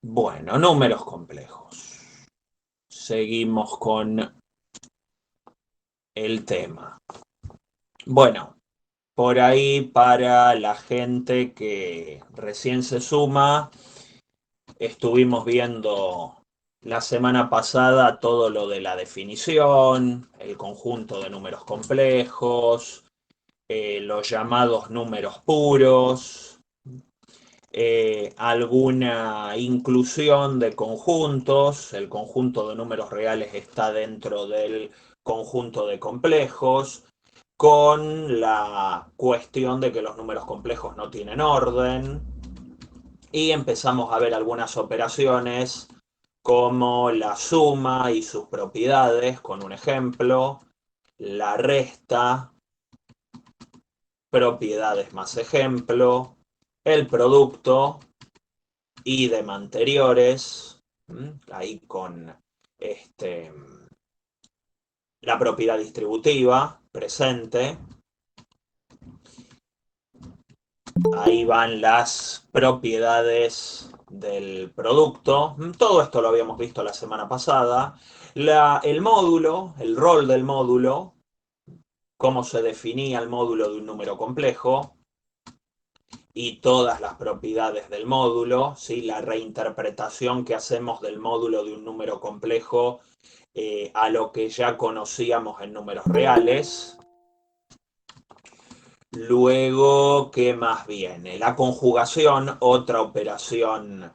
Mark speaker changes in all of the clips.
Speaker 1: Bueno, números complejos. Seguimos con el tema. Bueno, por ahí para la gente que recién se suma, estuvimos viendo la semana pasada todo lo de la definición, el conjunto de números complejos, los llamados números puros, alguna inclusión de conjuntos. El conjunto de números reales está dentro del conjunto de complejos, con la cuestión de que los números complejos no tienen orden. Y empezamos a ver algunas operaciones como la suma y sus propiedades, con un ejemplo, la resta, propiedades más ejemplo, el producto, idem anteriores, ahí con este, la propiedad distributiva presente. Ahí van las propiedades del producto. Todo esto lo habíamos visto la semana pasada. El módulo, el rol del módulo, cómo se definía el módulo de un número complejo y todas las propiedades del módulo, ¿sí? La reinterpretación que hacemos del módulo de un número complejo a lo que ya conocíamos en números reales. Luego, ¿qué más viene? La conjugación, otra operación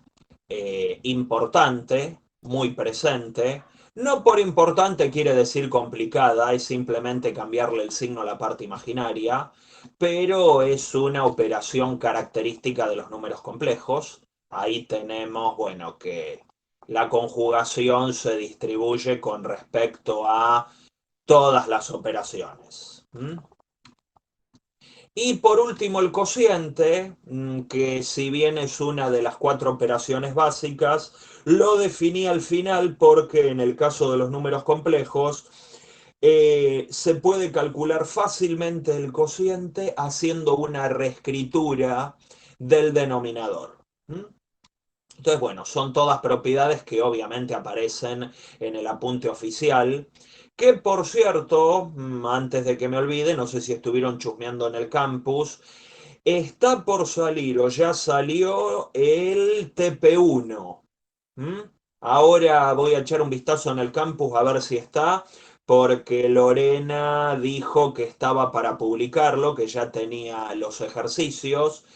Speaker 1: importante, muy presente. No por importante quiere decir complicada, es simplemente cambiarle el signo a la parte imaginaria, pero es una operación característica de los números complejos. Ahí tenemos, bueno, que la conjugación se distribuye con respecto a todas las operaciones. Y por último el cociente, que si bien es una de las cuatro operaciones básicas, lo definí al final porque en el caso de los números complejos se puede calcular fácilmente el cociente haciendo una reescritura del denominador. Entonces, bueno, son todas propiedades que obviamente aparecen en el apunte oficial, que por cierto, antes de que me olvide, no sé si estuvieron chusmeando en el campus, está por salir o ya salió el TP1. ¿Mm? Ahora voy a echar un vistazo en el campus a ver si está, porque Lorena dijo que estaba para publicarlo, que ya tenía los ejercicios,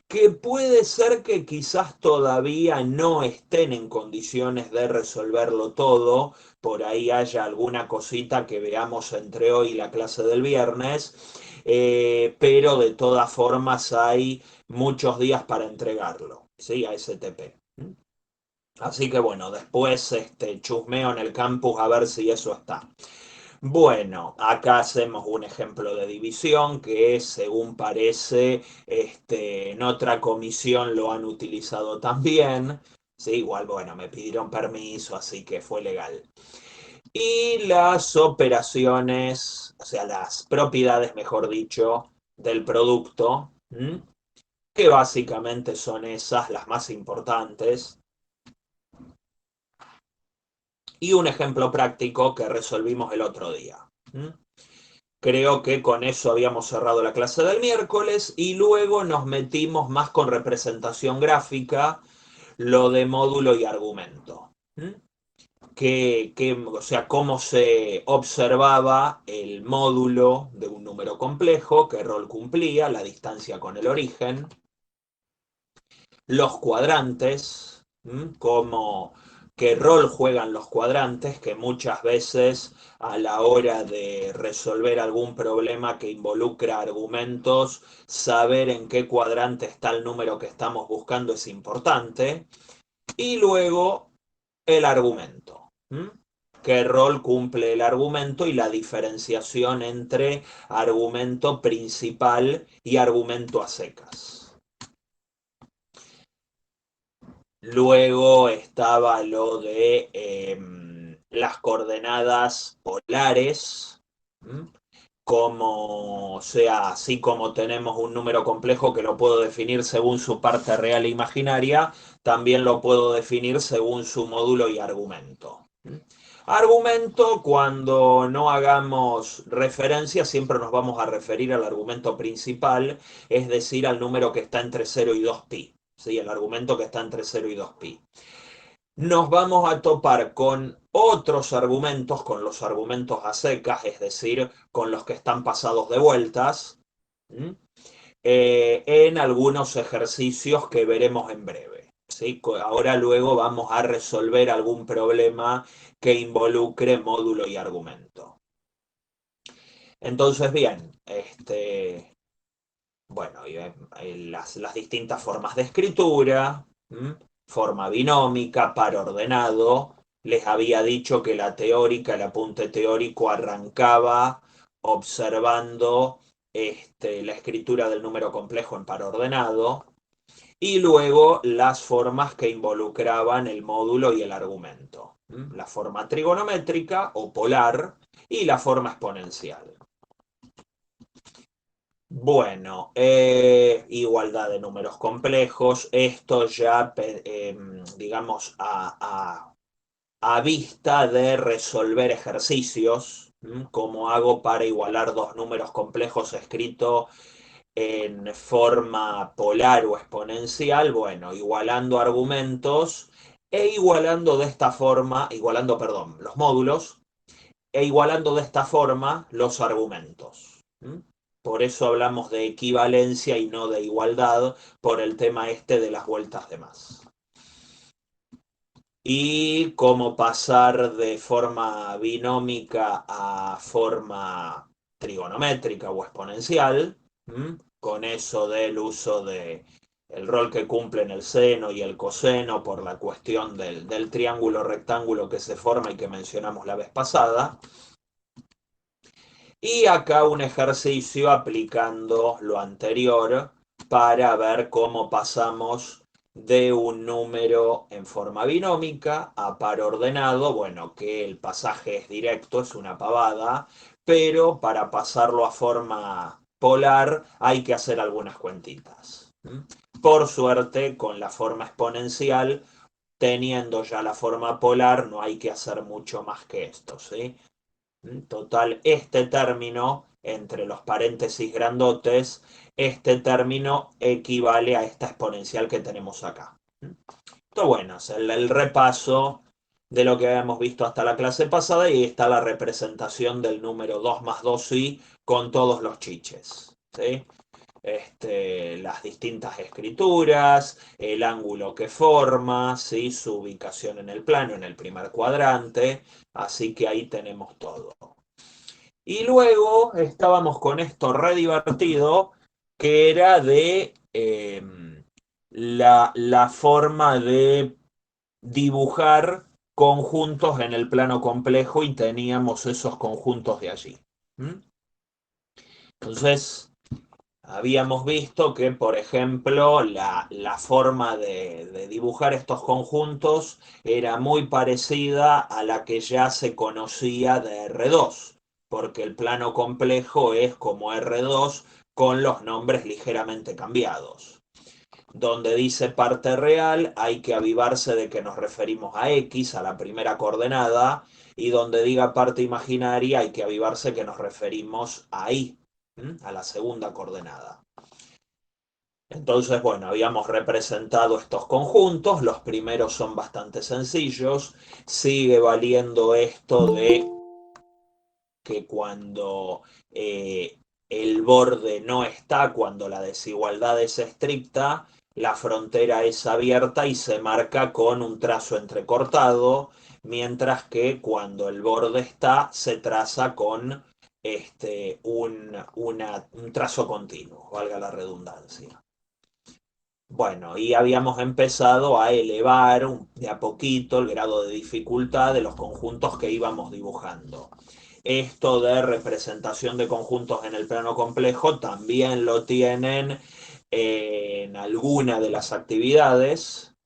Speaker 1: que puede ser que quizás todavía no estén en condiciones de resolverlo todo, por ahí haya alguna cosita que veamos entre hoy y la clase del viernes, pero de todas formas hay muchos días para entregarlo, ¿sí? A STP. Así que bueno, después chusmeo en el campus a ver si eso está. Bueno, acá hacemos un ejemplo de división que según parece en otra comisión lo han utilizado también. Sí, igual, bueno, me pidieron permiso, así que fue legal. Y las operaciones, o sea, las propiedades, mejor dicho, del producto, que básicamente son esas las más importantes. Y un ejemplo práctico que resolvimos el otro día. Creo que con eso habíamos cerrado la clase del miércoles y luego nos metimos más con representación gráfica, lo de módulo y argumento. O sea, cómo se observaba el módulo de un número complejo, qué rol cumplía, la distancia con el origen, los cuadrantes, cómo, qué rol juegan los cuadrantes, que muchas veces a la hora de resolver algún problema que involucra argumentos, saber en qué cuadrante está el número que estamos buscando es importante. Y luego el argumento. ¿Qué rol cumple el argumento y la diferenciación entre argumento principal y argumento a secas? Luego estaba lo de las coordenadas polares, como, o sea, así como tenemos un número complejo que lo puedo definir según su parte real e imaginaria, también lo puedo definir según su módulo y argumento. Argumento, cuando no hagamos referencia, siempre nos vamos a referir al argumento principal, es decir, al número que está entre 0 y 2pi. ¿Sí? El argumento que está entre 0 y 2pi. Nos vamos a topar con otros argumentos, con los argumentos a secas, es decir, con los que están pasados de vueltas, en algunos ejercicios que veremos en breve. ¿Sí? Ahora luego vamos a resolver algún problema que involucre módulo y argumento. Entonces, bien, bueno, las distintas formas de escritura, forma binómica, par ordenado. Les había dicho que la teórica, el apunte teórico arrancaba observando la escritura del número complejo en par ordenado y luego las formas que involucraban el módulo y el argumento. La forma trigonométrica o polar y la forma exponencial. Bueno, igualdad de números complejos, esto ya, digamos, a vista de resolver ejercicios, como hago para igualar dos números complejos escritos en forma polar o exponencial, bueno, igualando argumentos e igualando de esta forma, igualando, perdón, los módulos e igualando de esta forma los argumentos. Por eso hablamos de equivalencia y no de igualdad, por el tema este de las vueltas de más. Y cómo pasar de forma binómica a forma trigonométrica o exponencial, con eso del uso de el rol que cumplen el seno y el coseno por la cuestión del triángulo rectángulo que se forma y que mencionamos la vez pasada. Y acá un ejercicio aplicando lo anterior para ver cómo pasamos de un número en forma binómica a par ordenado. Bueno, que el pasaje es directo, es una pavada, pero para pasarlo a forma polar hay que hacer algunas cuentitas. Por suerte, con la forma exponencial, teniendo ya la forma polar, no hay que hacer mucho más que esto, ¿sí? Total, este término, entre los paréntesis grandotes, este término equivale a esta exponencial que tenemos acá. Esto, bueno, es el repaso de lo que habíamos visto hasta la clase pasada y está la representación del número 2 más 2i con todos los chiches. ¿Sí? Las distintas escrituras, el ángulo que forma, ¿sí? Su ubicación en el plano, en el primer cuadrante, así que ahí tenemos todo. Y luego estábamos con esto re divertido, que era de la forma de dibujar conjuntos en el plano complejo y teníamos esos conjuntos de allí. Entonces, habíamos visto que, por ejemplo, la forma de dibujar estos conjuntos era muy parecida a la que ya se conocía de R2, porque el plano complejo es como R2 con los nombres ligeramente cambiados. Donde dice parte real hay que avivarse de que nos referimos a X, a la primera coordenada, y donde diga parte imaginaria hay que avivarse que nos referimos a Y, a la segunda coordenada. Entonces, bueno, habíamos representado estos conjuntos, los primeros son bastante sencillos, sigue valiendo esto de que cuando el borde no está, cuando la desigualdad es estricta, la frontera es abierta y se marca con un trazo entrecortado, mientras que cuando el borde está, se traza con un trazo continuo, valga la redundancia. Bueno, y habíamos empezado a elevar de a poquito el grado de dificultad de los conjuntos que íbamos dibujando. Esto de representación de conjuntos en el plano complejo también lo tienen en alguna de las actividades.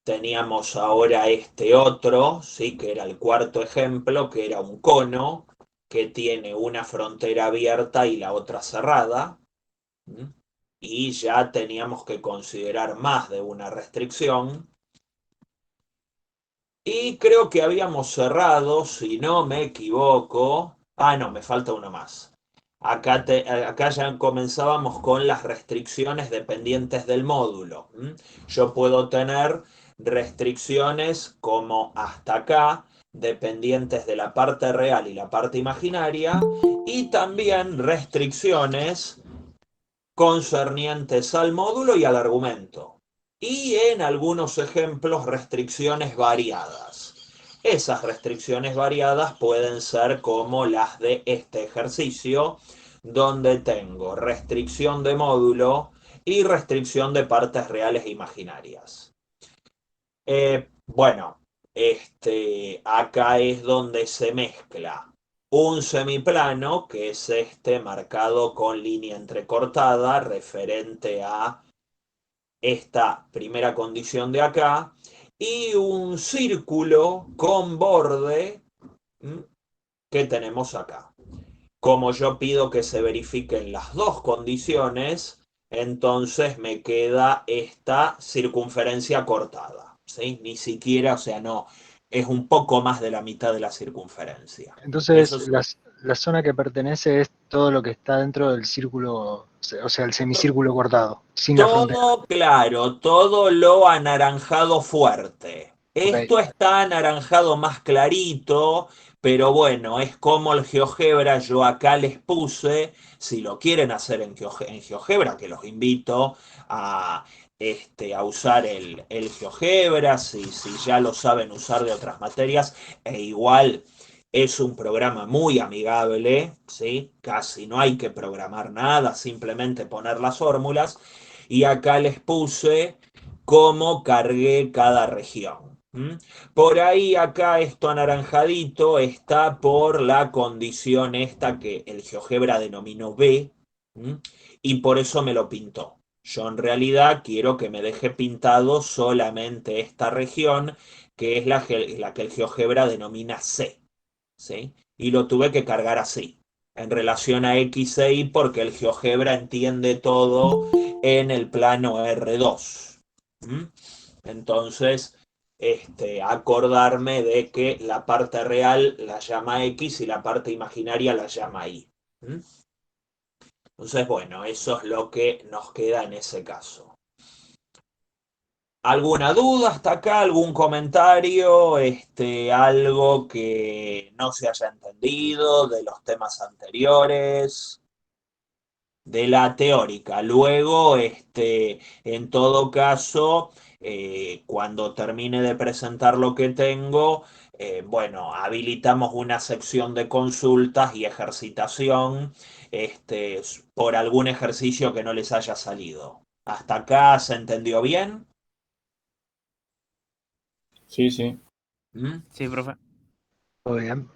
Speaker 1: Teníamos ahora este otro, ¿sí? Que era el cuarto ejemplo, que era un cono que tiene una frontera abierta y la otra cerrada. ¿Mm? Y ya teníamos que considerar más de una restricción. Y creo que habíamos cerrado, si no me equivoco. Ah, no, me falta uno más. Acá ya comenzábamos con las restricciones dependientes del módulo. Yo puedo tener restricciones como hasta acá, dependientes de la parte real y la parte imaginaria, y también restricciones concernientes al módulo y al argumento, y en algunos ejemplos restricciones variadas. Esas restricciones variadas pueden ser como las de este ejercicio, donde tengo restricción de módulo y restricción de partes reales e imaginarias. Bueno, acá es donde se mezcla un semiplano, que es este marcado con línea entrecortada, referente a esta primera condición de acá, y un círculo con borde que tenemos acá. Como yo pido que se verifiquen las dos condiciones, entonces me queda esta circunferencia cortada, ¿sí? Ni siquiera, o sea, no, es un poco más de la mitad de la circunferencia.
Speaker 2: Entonces,
Speaker 1: Eso es
Speaker 2: la zona que pertenece es todo lo que está dentro del círculo, o sea, el semicírculo cortado, sin la frontera.
Speaker 1: todo claro, todo lo anaranjado fuerte.
Speaker 2: Ok,
Speaker 1: Esto está anaranjado más clarito, pero bueno, es como el GeoGebra. Yo acá les puse, si lo quieren hacer en GeoGebra, que los invito a, a usar el GeoGebra, si ya lo saben usar de otras materias, e igual es un programa muy amigable, ¿sí? Casi no hay que programar nada, simplemente poner las fórmulas. Y acá les puse cómo cargué cada región. Por ahí acá esto anaranjadito está por la condición esta que el GeoGebra denominó B, y por eso me lo pintó. Yo en realidad quiero que me deje pintado solamente esta región, que es la que el GeoGebra denomina C. ¿Sí? Y lo tuve que cargar así, en relación a X e Y, porque el GeoGebra entiende todo en el plano R2. ¿Mm? Entonces, acordarme de que la parte real la llama X y la parte imaginaria la llama Y. ¿Mm? Entonces, bueno, eso es lo que nos queda en ese caso. ¿Alguna duda hasta acá? ¿Algún comentario? Algo que no se haya entendido de los temas anteriores, de la teórica. Luego, en todo caso, cuando termine de presentar lo que tengo, bueno, habilitamos una sección de consultas y ejercitación, por algún ejercicio que no les haya salido. ¿Hasta acá se entendió bien?
Speaker 3: Sí, sí.
Speaker 1: ¿Mm?
Speaker 4: Sí, profe.
Speaker 2: todo bien.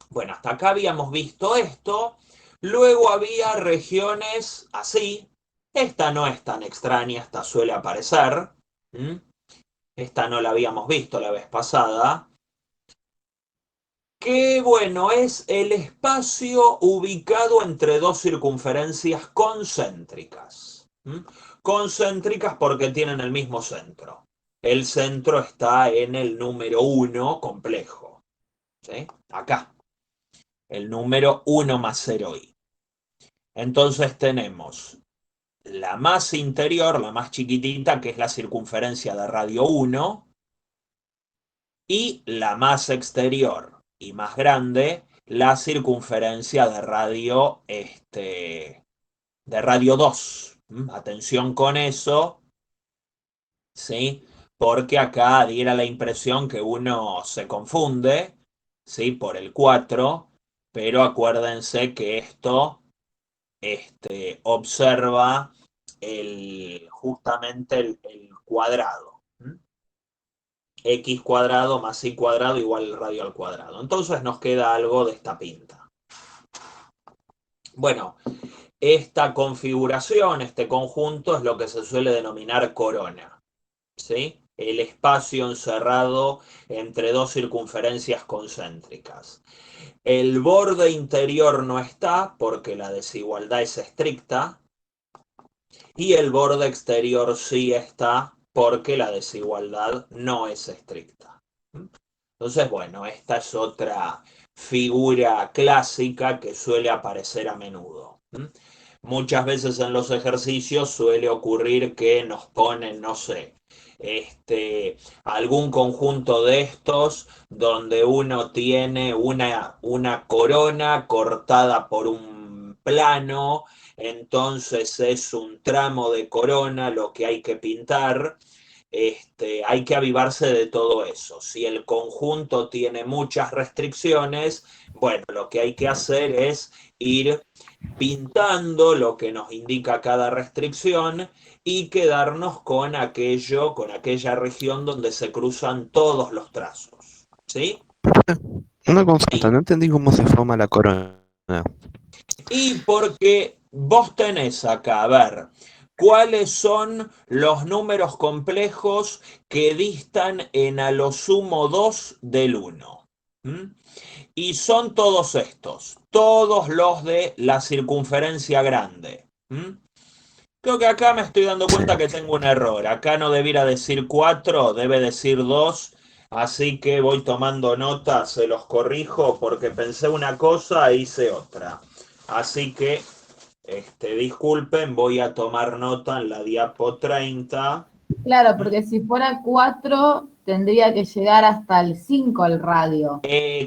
Speaker 1: Bueno, hasta acá habíamos visto esto. Luego había regiones así. Esta no es tan extraña, esta suele aparecer. ¿Mm? Esta no la habíamos visto la vez pasada. Que bueno, es el espacio ubicado entre dos circunferencias concéntricas. Concéntricas porque tienen el mismo centro. El centro está en el número 1 complejo. ¿Sí? Acá. El número 1 más 0i. Entonces tenemos la más interior, la más chiquitita, que es la circunferencia de radio 1, y la más exterior y más grande, la circunferencia de radio 2. Atención con eso, ¿sí? Porque acá diera la impresión que uno se confunde, ¿sí? Por el 4, pero acuérdense que esto observa justamente el cuadrado. X cuadrado más y cuadrado igual el radio al cuadrado. Entonces nos queda algo de esta pinta. Bueno, Esta configuración, este conjunto, es lo que se suele denominar corona, ¿sí? El espacio encerrado entre dos circunferencias concéntricas. El borde interior no está porque la desigualdad es estricta y el borde exterior sí está porque la desigualdad no es estricta. Entonces, bueno, esta es otra figura clásica que suele aparecer a menudo. Muchas veces en los ejercicios suele ocurrir que nos ponen, no sé, algún conjunto de estos donde uno tiene una corona cortada por un plano, entonces es un tramo de corona lo que hay que pintar. Hay que avivarse de todo eso. Si el conjunto tiene muchas restricciones, bueno, lo que hay que hacer es ir pintando lo que nos indica cada restricción y quedarnos con aquello, con aquella región donde se cruzan todos los trazos. ¿Sí?
Speaker 3: Una consulta,
Speaker 1: Sí.
Speaker 3: no entendí cómo se forma la corona.
Speaker 1: Y porque vos tenés acá, a ver, cuáles son los números complejos que distan en a lo sumo 2 del 1. Y son todos estos, todos los de la circunferencia grande. Creo que acá me estoy dando
Speaker 3: Sí.
Speaker 1: cuenta que tengo un error. Acá no debiera decir 4, debe decir 2. Así que voy tomando nota, se los corrijo porque pensé una cosa e hice otra. Así que, disculpen, voy a tomar nota en la diapo 30.
Speaker 4: Claro, porque si fuera 4 tendría que llegar hasta el 5 el radio.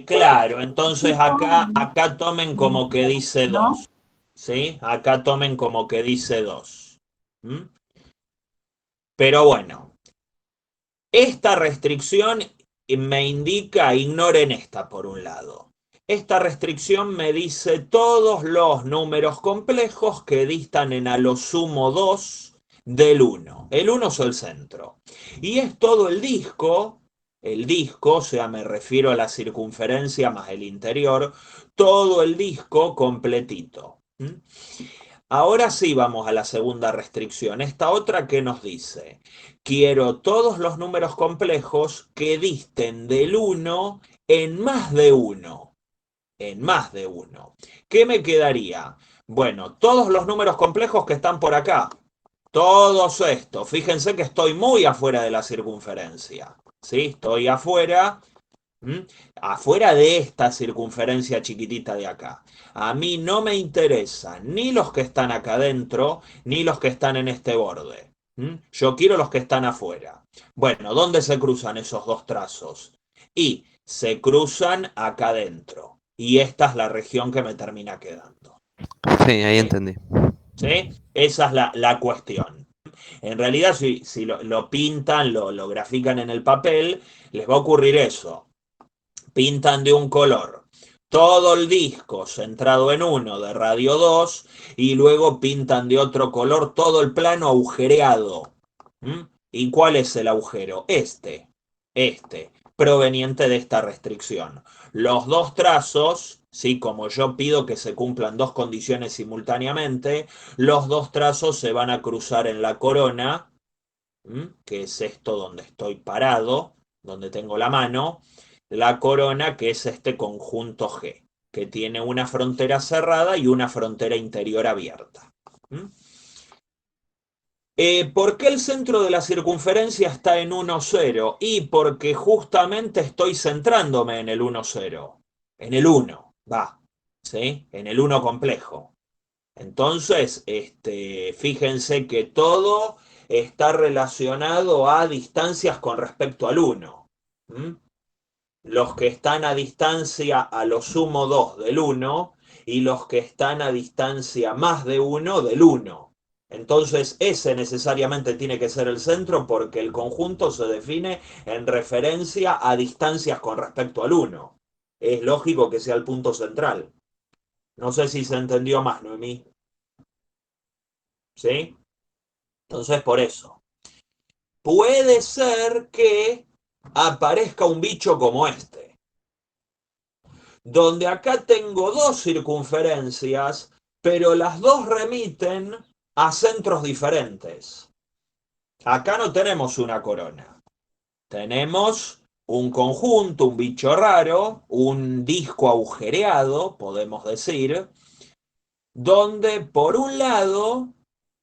Speaker 1: Claro, entonces
Speaker 4: Cinco,
Speaker 1: acá tomen como que dice
Speaker 4: ¿no?
Speaker 1: 2. ¿Sí? Acá tomen como que dice 2. Pero bueno, esta restricción me indica, ignoren esta por un lado. Esta restricción me dice todos los números complejos que distan en a lo sumo 2 del 1. El 1 es el centro. Y es todo el disco, o sea, me refiero a la circunferencia más el interior, todo el disco completito. Ahora sí vamos a la segunda restricción. Esta otra que nos dice, quiero todos los números complejos que disten del 1 en más de 1. En más de 1. ¿Qué me quedaría? Bueno, todos los números complejos que están por acá. Todos estos. Fíjense que estoy muy afuera de la circunferencia. ¿Sí? Estoy afuera. Afuera de esta circunferencia chiquitita de acá. A mí no me interesan ni los que están acá adentro, ni los que están en este borde. Yo quiero los que están afuera. Bueno, ¿dónde se cruzan esos dos trazos? Y se cruzan acá adentro. Y esta es la región que me termina quedando.
Speaker 3: Sí, ahí
Speaker 1: ¿Sí?
Speaker 3: entendí.
Speaker 1: ¿Sí? Esa es la cuestión. En realidad, si lo pintan, lo grafican en el papel, les va a ocurrir eso. Pintan de un color todo el disco centrado en uno de radio 2 y luego pintan de otro color todo el plano agujereado. ¿Y cuál es el agujero? Este, proveniente de esta restricción. Los dos trazos, ¿sí? Como yo pido que se cumplan dos condiciones simultáneamente, los dos trazos se van a cruzar en la corona, que es esto donde estoy parado, donde tengo la mano, la corona, que es este conjunto G, que tiene una frontera cerrada y una frontera interior abierta. ¿Por qué el centro de la circunferencia está en 1, 0? Y porque justamente estoy centrándome en el 1, 0. En el 1, va, ¿sí? En el 1 complejo. Entonces, fíjense que todo está relacionado a distancias con respecto al 1. Los que están a distancia a lo sumo 2 del 1 y los que están a distancia más de 1 del 1. Entonces ese necesariamente tiene que ser el centro porque el conjunto se define en referencia a distancias con respecto al 1. Es lógico que sea el punto central. No sé si se entendió más, Noemí. ¿Sí? Entonces por eso. Puede ser que aparezca un bicho como este, donde acá tengo dos circunferencias, pero las dos remiten a centros diferentes. Acá no tenemos una corona. Tenemos un conjunto, un bicho raro, un disco agujereado, podemos decir, donde por un lado,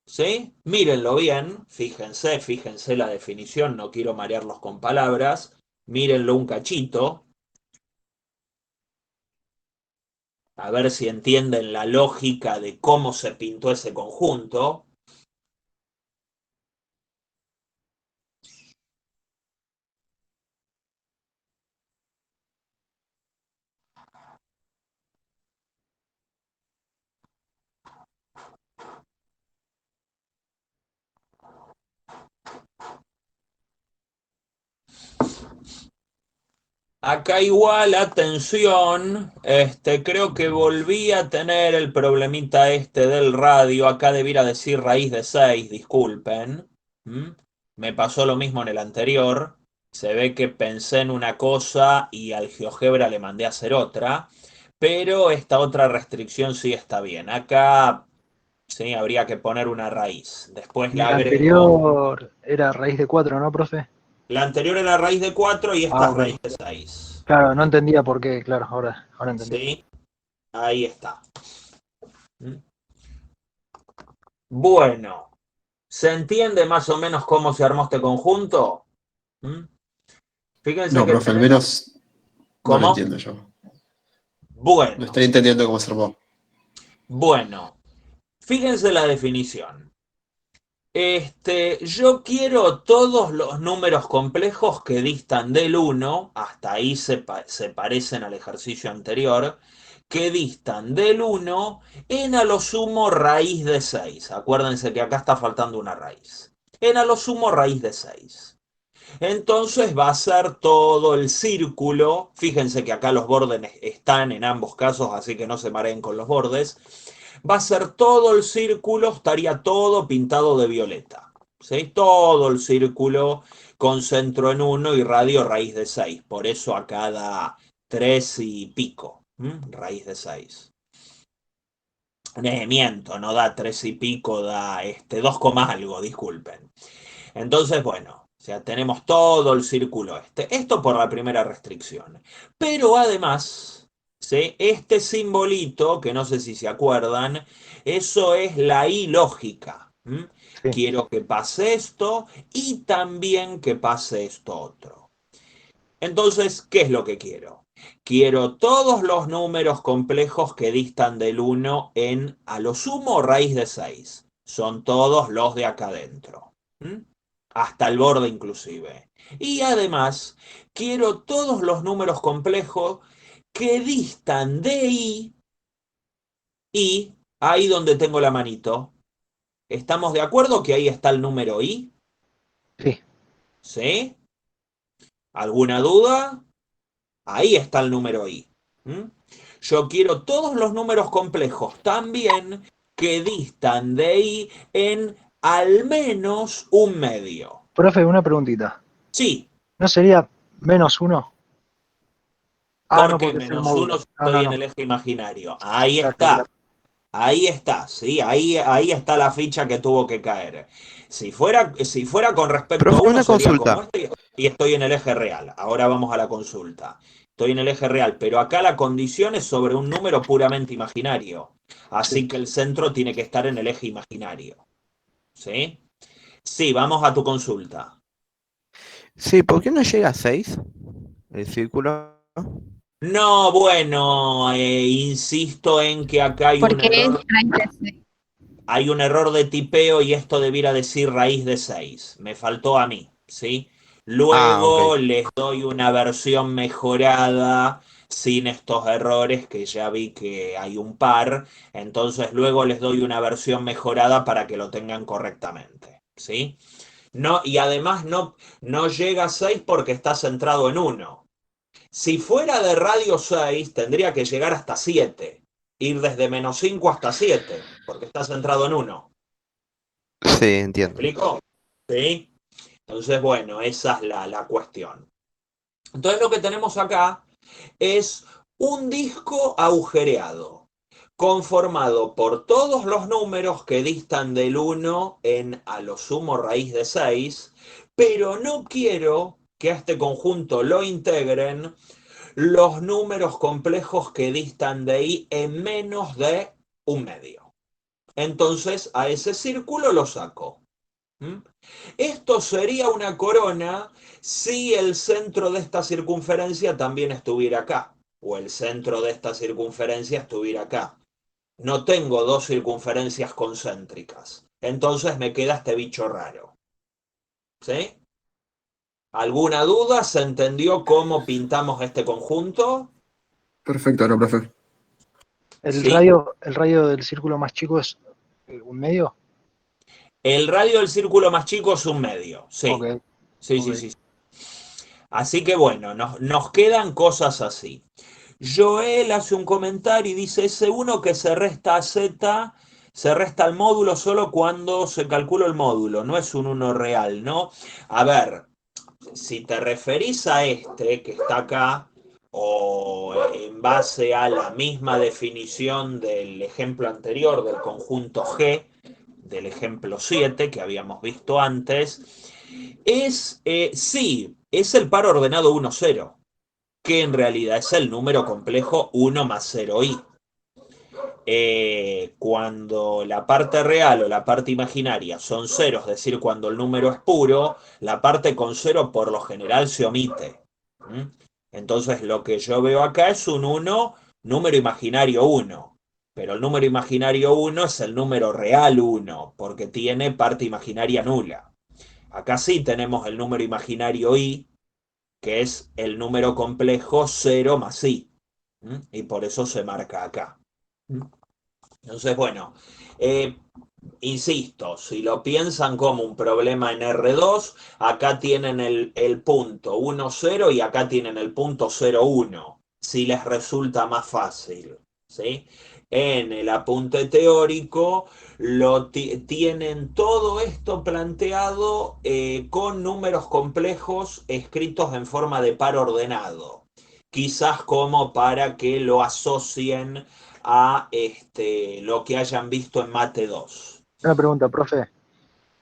Speaker 1: ¿sí? Mírenlo bien, fíjense la definición, no quiero marearlos con palabras, mírenlo un cachito, a ver si entienden la lógica de cómo se pintó ese conjunto. Acá igual, atención, creo que volví a tener el problemita del radio. Acá debiera decir raíz de 6, disculpen. ¿Mm? Me pasó lo mismo en el anterior. Se ve que pensé en una cosa y al GeoGebra le mandé a hacer otra. Pero esta otra restricción sí está bien. Acá sí habría que poner una raíz. Después
Speaker 2: Y
Speaker 1: la
Speaker 2: la
Speaker 1: agrego.
Speaker 2: anterior era raíz de 4, ¿no, profe?
Speaker 1: La anterior era raíz de 4 y esta
Speaker 2: Ah,
Speaker 1: es
Speaker 2: ok.
Speaker 1: raíz de 6.
Speaker 2: Claro, no entendía por qué, claro, ahora entendí.
Speaker 1: ¿Sí? Ahí está. Bueno, ¿se entiende más o menos cómo se armó este conjunto? ¿Mm? Fíjense
Speaker 5: No,
Speaker 1: que
Speaker 5: profe, al
Speaker 1: tenemos...
Speaker 5: menos no lo
Speaker 1: ¿Cómo?
Speaker 5: entiendo yo. No
Speaker 1: Bueno,
Speaker 5: estoy entendiendo cómo se armó.
Speaker 1: bueno. Fíjense la definición. Yo quiero todos los números complejos que distan del 1, hasta ahí se parecen al ejercicio anterior, que distan del 1 en a lo sumo raíz de 6. Acuérdense que acá está faltando una raíz. En a lo sumo raíz de 6. Entonces va a ser todo el círculo. Fíjense que acá los bordes están en ambos casos, así que no se mareen con los bordes. Va a ser todo el círculo, estaría todo pintado de violeta. ¿Sí? Todo el círculo con centro en 1 y radio raíz de 6. Por eso acá da 3 y pico. Raíz de 6. Miento, no da 3 y pico, da 2, algo, disculpen. Entonces, bueno, o sea, tenemos todo el círculo Esto por la primera restricción. Pero además, ¿sí? Este simbolito, que no sé si se acuerdan, eso es la I lógica.
Speaker 2: Sí.
Speaker 1: Quiero que pase esto y también que pase esto otro. Entonces, ¿qué es lo que quiero? Quiero todos los números complejos que distan del 1 en, a lo sumo, raíz de 6. Son todos los de acá adentro. Hasta el borde inclusive. Y además, quiero todos los números complejos que distan de I, ahí donde tengo la manito. ¿Estamos de acuerdo que ahí está el número I?
Speaker 2: Sí.
Speaker 1: ¿Sí? ¿Alguna duda? Ahí está el número I. Yo quiero todos los números complejos también que distan de I en al menos un medio.
Speaker 2: Profe, una preguntita.
Speaker 1: Sí.
Speaker 2: ¿No sería -1? Ah, no,
Speaker 1: Porque
Speaker 2: porque es el
Speaker 1: menos 1
Speaker 2: módulo.
Speaker 1: estoy en
Speaker 2: No.
Speaker 1: el eje imaginario. Ahí
Speaker 2: Claro,
Speaker 1: está. Ahí está, ¿sí? Ahí está la ficha que tuvo que caer. Si fuera con respecto a
Speaker 3: Profe,
Speaker 1: 1
Speaker 3: una
Speaker 1: sería como
Speaker 3: consulta.
Speaker 1: este y estoy en el eje real. Ahora vamos a la consulta. Estoy en el eje real, pero acá la condición es sobre un número puramente imaginario. Así
Speaker 2: Sí.
Speaker 1: que el centro tiene que estar en el eje imaginario. ¿Sí? Sí, vamos a tu consulta.
Speaker 3: Sí, ¿por qué no llega a 6 el círculo?
Speaker 1: No, bueno, insisto en que acá hay un
Speaker 6: Porque es
Speaker 1: error.
Speaker 6: raíz de 6.
Speaker 1: Hay un error de tipeo y esto debiera decir raíz de 6. Me faltó a mí, ¿sí?
Speaker 3: Ah, ok.
Speaker 1: Luego les doy una versión mejorada sin estos errores, que ya vi que hay un par. Entonces luego les doy una versión mejorada para que lo tengan correctamente, ¿sí? No, y además no llega a 6 porque está centrado en 1. Si fuera de radio 6, tendría que llegar hasta 7. Ir desde -5 hasta 7, porque está centrado en 1.
Speaker 3: Sí,
Speaker 1: ¿Me
Speaker 3: entiendo.
Speaker 1: explico? ¿Sí? Entonces, bueno, esa es la cuestión. Entonces lo que tenemos acá es un disco agujereado conformado por todos los números que distan del 1 en a lo sumo raíz de 6, pero no quiero que a este conjunto lo integren los números complejos que distan de i en menos de un medio. Entonces a ese círculo lo saco. Esto sería una corona si el centro de esta circunferencia también estuviera acá, o el centro de esta circunferencia estuviera acá. No tengo dos circunferencias concéntricas, entonces me queda este bicho raro. ¿Sí? ¿Alguna duda? ¿Se entendió cómo pintamos este conjunto?
Speaker 5: Perfecto, no, profe.
Speaker 2: ¿El
Speaker 1: ¿Sí?
Speaker 2: radio del círculo más chico es un medio?
Speaker 1: El radio del círculo más chico es un medio. Sí,
Speaker 2: Ok,
Speaker 1: sí,
Speaker 2: ok.
Speaker 1: sí. Así que bueno, nos quedan cosas así. Joel hace un comentario y dice, ese 1 que se resta a z, se resta al módulo solo cuando se calcula el módulo, no es un 1 real, ¿no? A ver, si te referís a este que está acá, o en base a la misma definición del ejemplo anterior del conjunto G, del ejemplo 7 que habíamos visto antes, sí, es el par ordenado 1, 0, que en realidad es el número complejo 1 más 0i. Cuando la parte real o la parte imaginaria son ceros, es decir, cuando el número es puro, la parte con cero por lo general se omite. Entonces lo que yo veo acá es un 1, número imaginario 1. Pero el número imaginario 1 es el número real 1, porque tiene parte imaginaria nula. Acá sí tenemos el número imaginario i, que es el número complejo 0 más i. Y por eso se marca acá. Entonces, bueno, insisto, si lo piensan como un problema en R2, acá tienen el punto 1, 0 y acá tienen el punto 0, 1, si les resulta más fácil, ¿sí? En el apunte teórico tienen todo esto planteado con números complejos escritos en forma de par ordenado, quizás como para que lo asocien a lo que hayan visto en Mate 2.
Speaker 2: Una pregunta, profe.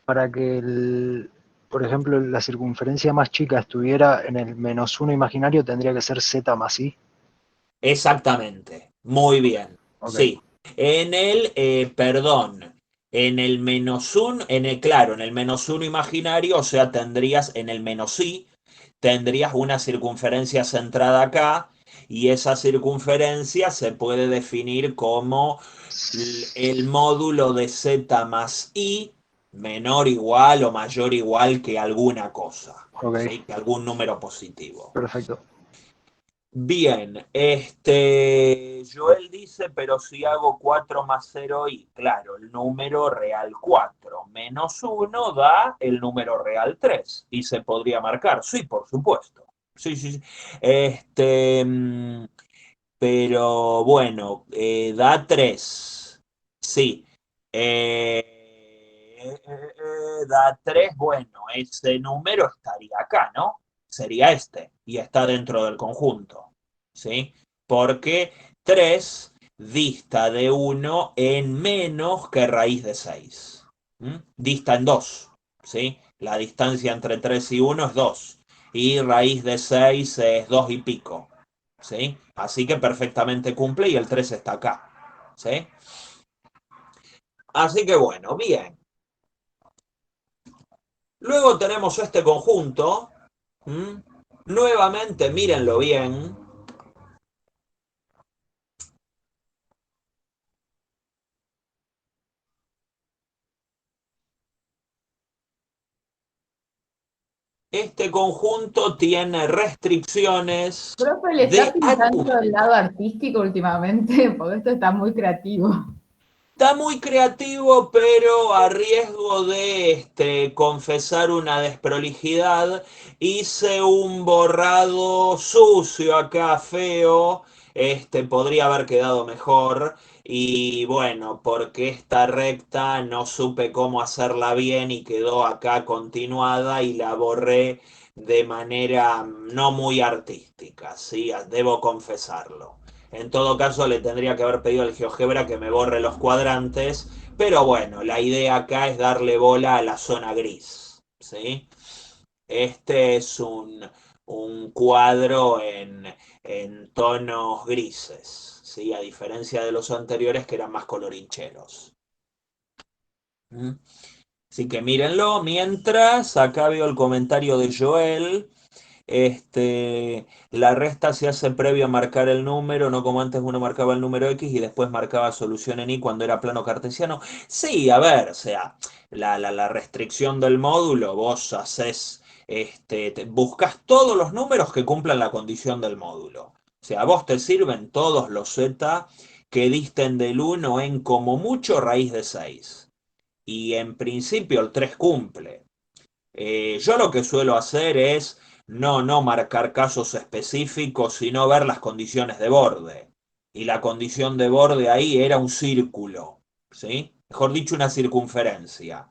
Speaker 2: Para que, por ejemplo, la circunferencia más chica estuviera en el -1 imaginario, tendría que ser z más i.
Speaker 1: Exactamente, muy bien,
Speaker 2: Ok,
Speaker 1: sí. En el, en el -1, claro, en el -1 imaginario, o sea, tendrías en el -i, tendrías una circunferencia centrada acá, y esa circunferencia se puede definir como el módulo de z más i menor igual o mayor igual que alguna cosa,
Speaker 2: ok,
Speaker 1: ¿sí? Que algún número positivo.
Speaker 2: perfecto.
Speaker 1: Bien, Joel dice, pero si hago 4 más 0i, claro, el número real 4 menos 1 da el número real 3 y se podría marcar, sí, por supuesto. Sí, sí, sí. Pero bueno, da 3. Sí. Da 3, bueno, ese número estaría acá, ¿no? Sería este, y está dentro del conjunto, ¿sí? Porque 3 dista de 1 en menos que raíz de 6. Dista en 2, ¿sí? La distancia entre 3 y 1 es 2, y raíz de 6 es 2 y pico. ¿Sí? Así que perfectamente cumple y el 3 está acá. ¿Sí? Así que bueno, bien. Luego tenemos este conjunto. Nuevamente, mírenlo bien. Este conjunto tiene restricciones
Speaker 4: Profe, ¿le está
Speaker 1: de
Speaker 4: pintando el lado artístico últimamente? Porque esto está muy creativo.
Speaker 1: Está muy creativo, pero a riesgo de confesar una desprolijidad, hice un borrado sucio acá, feo. Podría haber quedado mejor. Y bueno, porque esta recta no supe cómo hacerla bien y quedó acá continuada y la borré de manera no muy artística, ¿sí? Debo confesarlo. En todo caso, le tendría que haber pedido al GeoGebra que me borre los cuadrantes, pero bueno, la idea acá es darle bola a la zona gris, ¿sí? Este es un cuadro en tonos grises, ¿sí? A diferencia de los anteriores que eran más colorincheros. ¿Mm? Así que mírenlo. Mientras, acá veo el comentario de Joel. La resta se hace previo a marcar el número, no como antes uno marcaba el número X y después marcaba solución en Y cuando era plano cartesiano. Sí, a ver, o sea, la restricción del módulo, vos haces, buscas todos los números que cumplan la condición del módulo. O sea, a vos te sirven todos los Z que disten del 1 en como mucho raíz de 6. Y en principio el 3 cumple. Yo lo que suelo hacer es no marcar casos específicos, sino ver las condiciones de borde. Y la condición de borde ahí era un círculo, ¿sí? Mejor dicho, una circunferencia.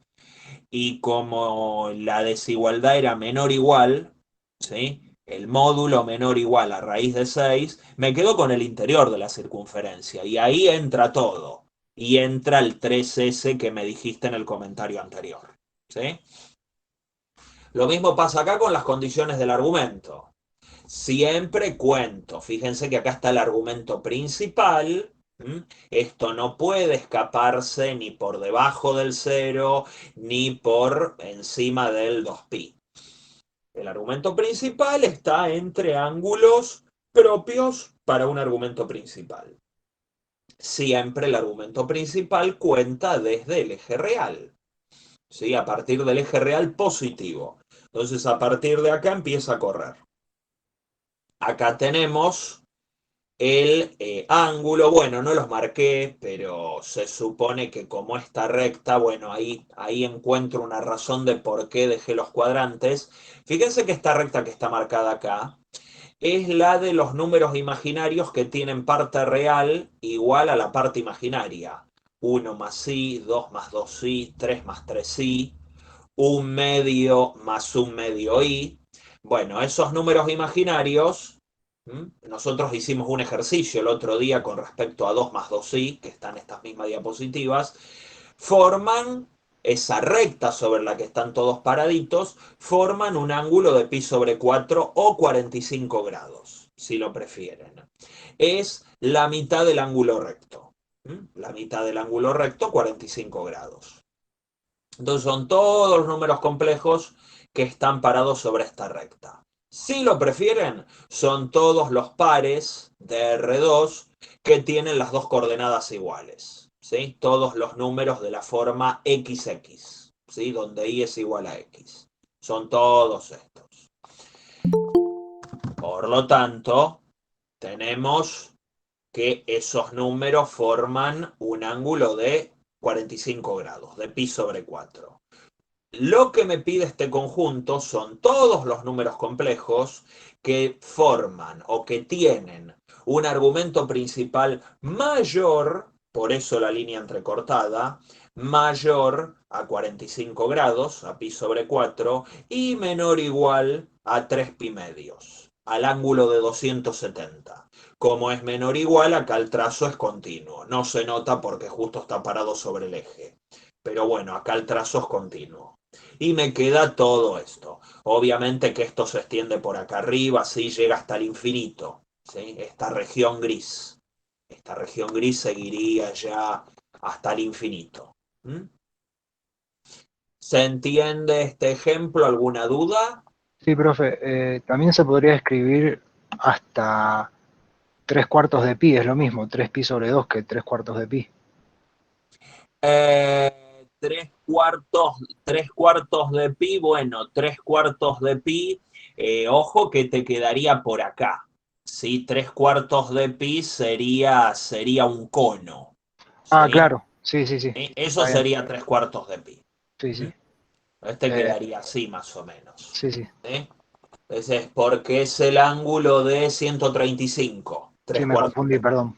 Speaker 1: Y como la desigualdad era menor o igual, ¿sí? El módulo menor o igual a raíz de 6, me quedo con el interior de la circunferencia. Y ahí entra todo. Y entra el 3S que me dijiste en el comentario anterior, ¿sí? Lo mismo pasa acá con las condiciones del argumento. Siempre cuento, fíjense que acá está el argumento principal. Esto no puede escaparse ni por debajo del 0 ni por encima del 2pi. El argumento principal está entre ángulos propios para un argumento principal. Siempre el argumento principal cuenta desde el eje real, ¿sí? A partir del eje real positivo. Entonces, a partir de acá empieza a correr. Acá tenemos el ángulo. Bueno, no los marqué, pero se supone que como esta recta, bueno, ahí encuentro una razón de por qué dejé los cuadrantes. Fíjense que esta recta que está marcada acá es la de los números imaginarios que tienen parte real igual a la parte imaginaria. 1 más i, 2 más 2i, 3 más 3i, un medio más un medio i. Bueno, esos números imaginarios, nosotros hicimos un ejercicio el otro día con respecto a 2 más 2i, que están en estas mismas diapositivas, forman esa recta sobre la que están todos paraditos, forman un ángulo de pi sobre 4 o 45 grados, si lo prefieren. Es la mitad del ángulo recto. La mitad del ángulo recto, 45 grados. Entonces son todos los números complejos que están parados sobre esta recta. Si lo prefieren, son todos los pares de R2 que tienen las dos coordenadas iguales, ¿sí? Todos los números de la forma XX, ¿sí? Donde y es igual a X. Son todos estos. Por lo tanto, tenemos que esos números forman un ángulo de 45 grados, de pi sobre 4. Lo que me pide este conjunto son todos los números complejos que forman o que tienen un argumento principal mayor, por eso la línea entrecortada, mayor a 45 grados, a pi sobre 4, y menor o igual a 3 pi medios, al ángulo de 270. Como es menor o igual, acá el trazo es continuo. No se nota porque justo está parado sobre el eje. Pero bueno, acá el trazo es continuo. Y me queda todo esto. Obviamente que esto se extiende por acá arriba, así llega hasta el infinito, ¿sí? Esta región gris. Esta región gris seguiría ya hasta el infinito. ¿Se entiende este ejemplo? ¿Alguna duda?
Speaker 2: Sí, profe, también se podría escribir hasta 3/4 de pi, es lo mismo, 3pi sobre 2 que 3/4 de pi.
Speaker 1: Tres cuartos de pi, bueno, 3/4 de pi, ojo que te quedaría por acá, ¿sí? 3/4 de pi sería un cono,
Speaker 2: Ah,
Speaker 1: ¿sí?
Speaker 2: claro, sí, sí, sí,
Speaker 1: Eso
Speaker 2: está bien,
Speaker 1: sería 3/4 de pi.
Speaker 2: sí, sí,
Speaker 1: Este
Speaker 2: eh,
Speaker 1: quedaría así más o menos,
Speaker 2: sí, sí,
Speaker 1: ¿sí? Entonces, porque es el ángulo de 135,
Speaker 2: sí,
Speaker 1: tres
Speaker 2: me
Speaker 1: cuartos
Speaker 2: confundí,
Speaker 1: de pi.
Speaker 2: perdón.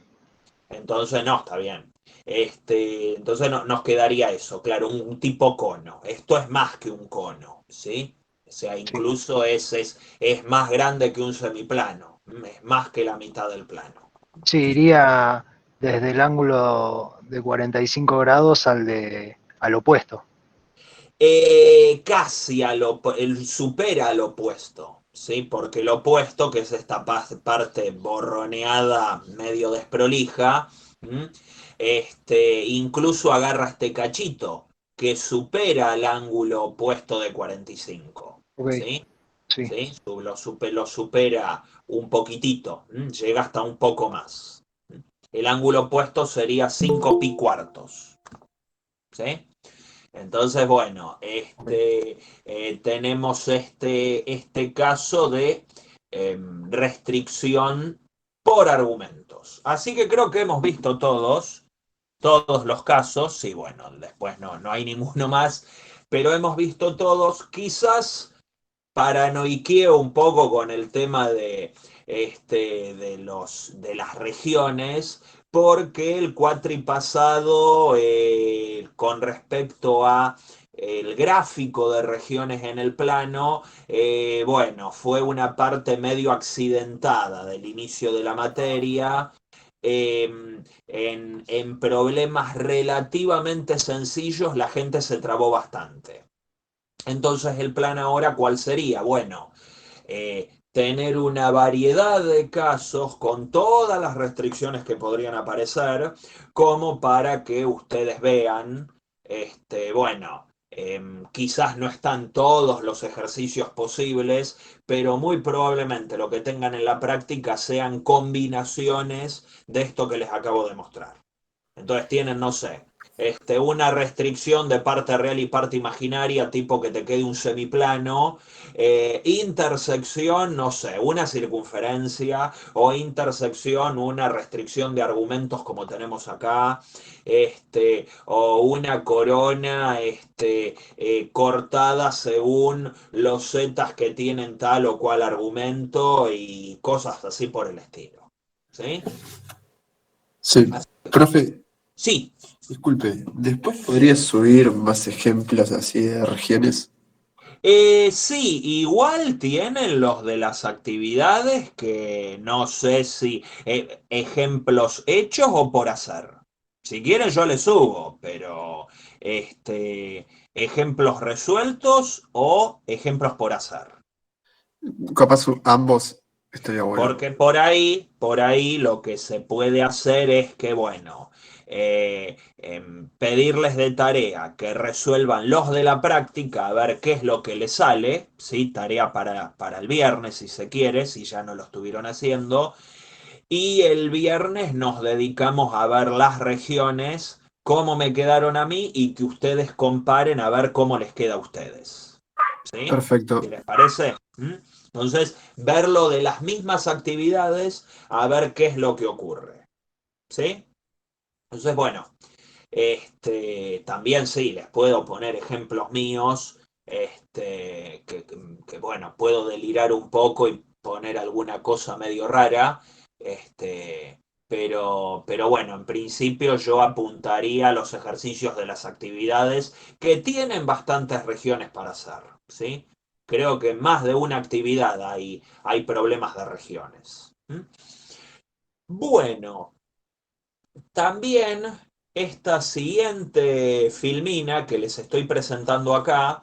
Speaker 1: Entonces, no, está bien. Entonces nos quedaría eso, claro, un tipo cono. Esto es más que un cono, ¿sí? O sea,
Speaker 2: Sí,
Speaker 1: incluso es más grande que un semiplano, es más que la mitad del plano.
Speaker 2: Sí, iría desde el ángulo de 45 grados al opuesto.
Speaker 1: Casi supera al opuesto, ¿sí? Porque el opuesto, que es esta parte borroneada, medio desprolija, ¿m? Incluso agarra este cachito, que supera el ángulo opuesto de 45,
Speaker 2: Ok,
Speaker 1: ¿sí?
Speaker 2: sí.
Speaker 1: ¿Sí? Lo supera un poquitito, llega hasta un poco más. El ángulo opuesto sería 5 pi cuartos, ¿sí? Entonces, bueno, tenemos este caso de restricción por argumentos. Así que creo que hemos visto todos los casos, y bueno, después no hay ninguno más, pero hemos visto todos. Quizás paranoiqueo un poco con el tema de las regiones, porque el cuatripasado, con respecto a el gráfico de regiones en el plano, bueno, fue una parte medio accidentada del inicio de la materia. En problemas relativamente sencillos la gente se trabó bastante. Entonces, el plan ahora, ¿cuál sería? Bueno, tener una variedad de casos con todas las restricciones que podrían aparecer, como para que ustedes vean, bueno, quizás no están todos los ejercicios posibles, pero muy probablemente lo que tengan en la práctica sean combinaciones de esto que les acabo de mostrar. Entonces tienen, no sé, una restricción de parte real y parte imaginaria, tipo que te quede un semiplano, intersección, no sé, una circunferencia, o intersección, una restricción de argumentos como tenemos acá, o una corona, cortada según los zetas que tienen tal o cual argumento y cosas así por el estilo. ¿Sí?
Speaker 5: Sí. Profe,
Speaker 1: Sí.
Speaker 5: disculpe, ¿después podría subir más ejemplos así de regiones?
Speaker 1: Sí, igual tienen los de las actividades que no sé si ejemplos hechos o por hacer. Si quieren yo les subo, pero ejemplos resueltos o ejemplos por hacer.
Speaker 5: Capaz ambos estaría bueno.
Speaker 1: Porque por ahí lo que se puede hacer es que, bueno, pedirles de tarea que resuelvan los de la práctica, a ver qué es lo que les sale, ¿sí? Tarea para el viernes, si se quiere, si ya no lo estuvieron haciendo. Y el viernes nos dedicamos a ver las regiones, cómo me quedaron a mí y que ustedes comparen a ver cómo les queda a ustedes. ¿Sí? ¿Qué
Speaker 5: Perfecto.
Speaker 1: les parece? Entonces, verlo de las mismas actividades, a ver qué es lo que ocurre. ¿Sí? Entonces, bueno, también sí, les puedo poner ejemplos míos, bueno, puedo delirar un poco y poner alguna cosa medio rara, pero bueno, en principio yo apuntaría a los ejercicios de las actividades que tienen bastantes regiones para hacer, ¿sí? Creo que en más de una actividad hay problemas de regiones. Bueno, también esta siguiente filmina que les estoy presentando acá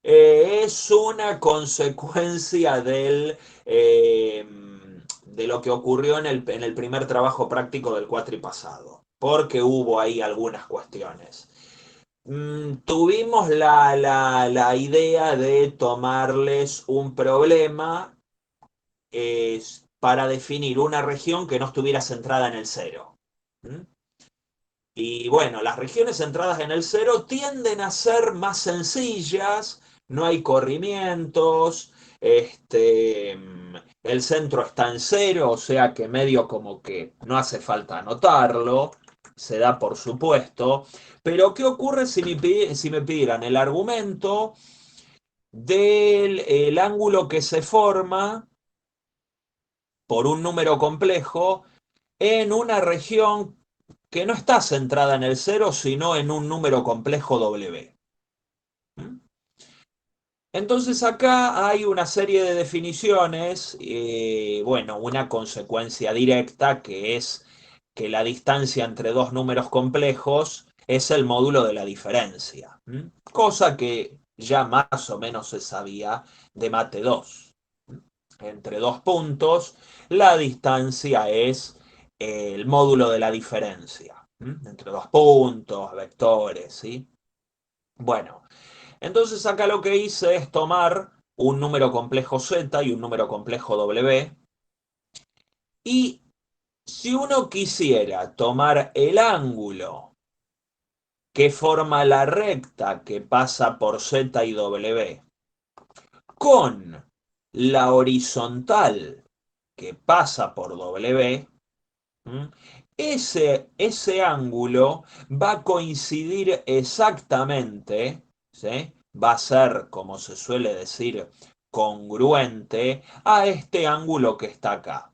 Speaker 1: es una consecuencia de lo que ocurrió en el primer trabajo práctico del cuatripasado, porque hubo ahí algunas cuestiones. Tuvimos la idea de tomarles un problema para definir una región que no estuviera centrada en el cero. ¿Mm? Y bueno, las regiones centradas en el cero tienden a ser más sencillas, no hay corrimientos, el centro está en cero, o sea que medio como que no hace falta anotarlo, se da por supuesto. Pero ¿qué ocurre si me pidieran el argumento del el ángulo que se forma por un número complejo en una región que no está centrada en el cero, sino en un número complejo W? Entonces acá hay una serie de definiciones, bueno, una consecuencia directa que es que la distancia entre dos números complejos es el módulo de la diferencia, cosa que ya más o menos se sabía de mate 2. Entre dos puntos, la distancia es el módulo de la diferencia, entre dos puntos, vectores, ¿sí? Bueno. Entonces acá lo que hice es tomar un número complejo Z y un número complejo W. Y si uno quisiera tomar el ángulo que forma la recta que pasa por Z y W con la horizontal que pasa por W, ese ángulo va a coincidir exactamente, ¿sí? Va a ser, como se suele decir, congruente a este ángulo que está acá.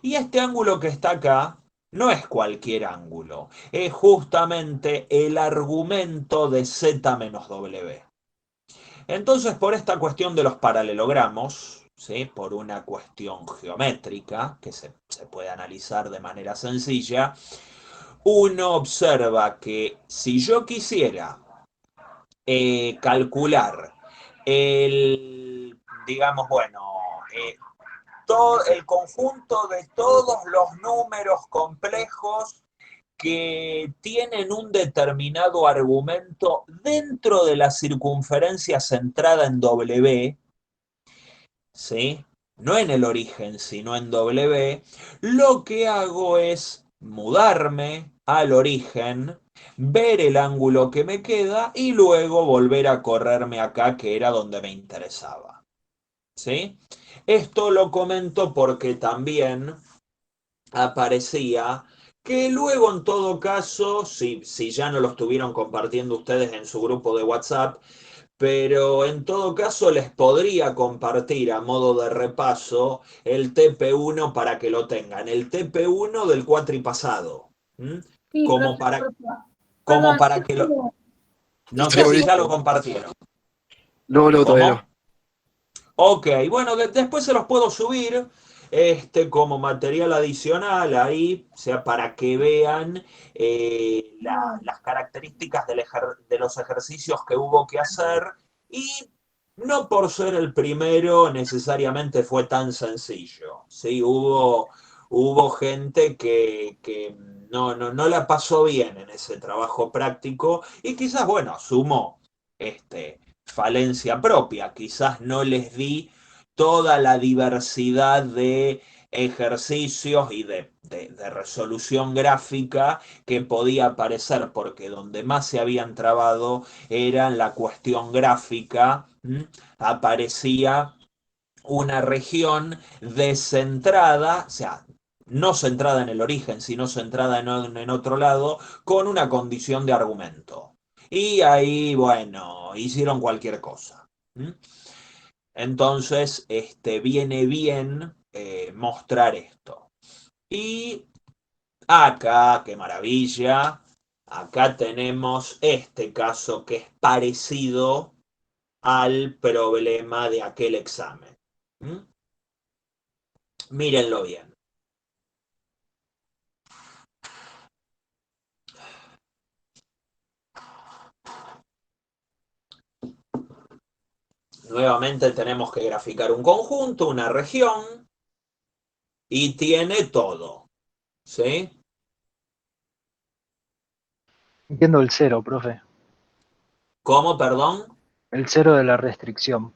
Speaker 1: Y este ángulo que está acá no es cualquier ángulo, es justamente el argumento de Z menos W. Entonces, por esta cuestión de los paralelogramos, ¿sí? Por una cuestión geométrica que se puede analizar de manera sencilla, uno observa que si yo quisiera calcular el, digamos, bueno, todo el conjunto de todos los números complejos que tienen un determinado argumento dentro de la circunferencia centrada en W, ¿sí? No en el origen, sino en W, lo que hago es mudarme al origen, ver el ángulo que me queda y luego volver a correrme acá, que era donde me interesaba, ¿sí? Esto lo comento porque también aparecía que luego en todo caso, si ya no lo estuvieron compartiendo ustedes en su grupo de WhatsApp, pero en todo caso les podría compartir a modo de repaso el TP1 para que lo tengan, el TP1 del cuatripasado, ¿m?
Speaker 4: Sí,
Speaker 1: como
Speaker 4: profe,
Speaker 1: para,
Speaker 4: porfa.
Speaker 1: como
Speaker 4: Perdón,
Speaker 1: para
Speaker 4: yo
Speaker 1: que lo...
Speaker 4: tengo,
Speaker 1: No
Speaker 5: Estaría
Speaker 1: sé si
Speaker 4: tengo
Speaker 1: ya lo
Speaker 5: buenísimo.
Speaker 1: compartieron.
Speaker 5: No, no, todavía
Speaker 1: ¿Cómo?
Speaker 5: no.
Speaker 1: Ok, bueno, después se los puedo subir como material adicional ahí, o sea, para que vean las características de los ejercicios que hubo que hacer y no por ser el primero necesariamente fue tan sencillo, ¿sí? Hubo gente que no la pasó bien en ese trabajo práctico y quizás, bueno, asumo falencia propia, quizás no les di toda la diversidad de ejercicios y de resolución gráfica que podía aparecer, porque donde más se habían trabado era en la cuestión gráfica, aparecía una región descentrada, o sea, no centrada en el origen, sino centrada en otro lado, con una condición de argumento. Y ahí, bueno, hicieron cualquier cosa. Entonces, viene bien mostrar esto. Y acá, qué maravilla, acá tenemos este caso que es parecido al problema de aquel examen. ¿Mm? Mírenlo bien. Nuevamente tenemos que graficar un conjunto, una región, y tiene todo. ¿Sí?
Speaker 2: Entiendo el cero, profe.
Speaker 1: ¿Cómo, perdón?
Speaker 2: El cero de la restricción.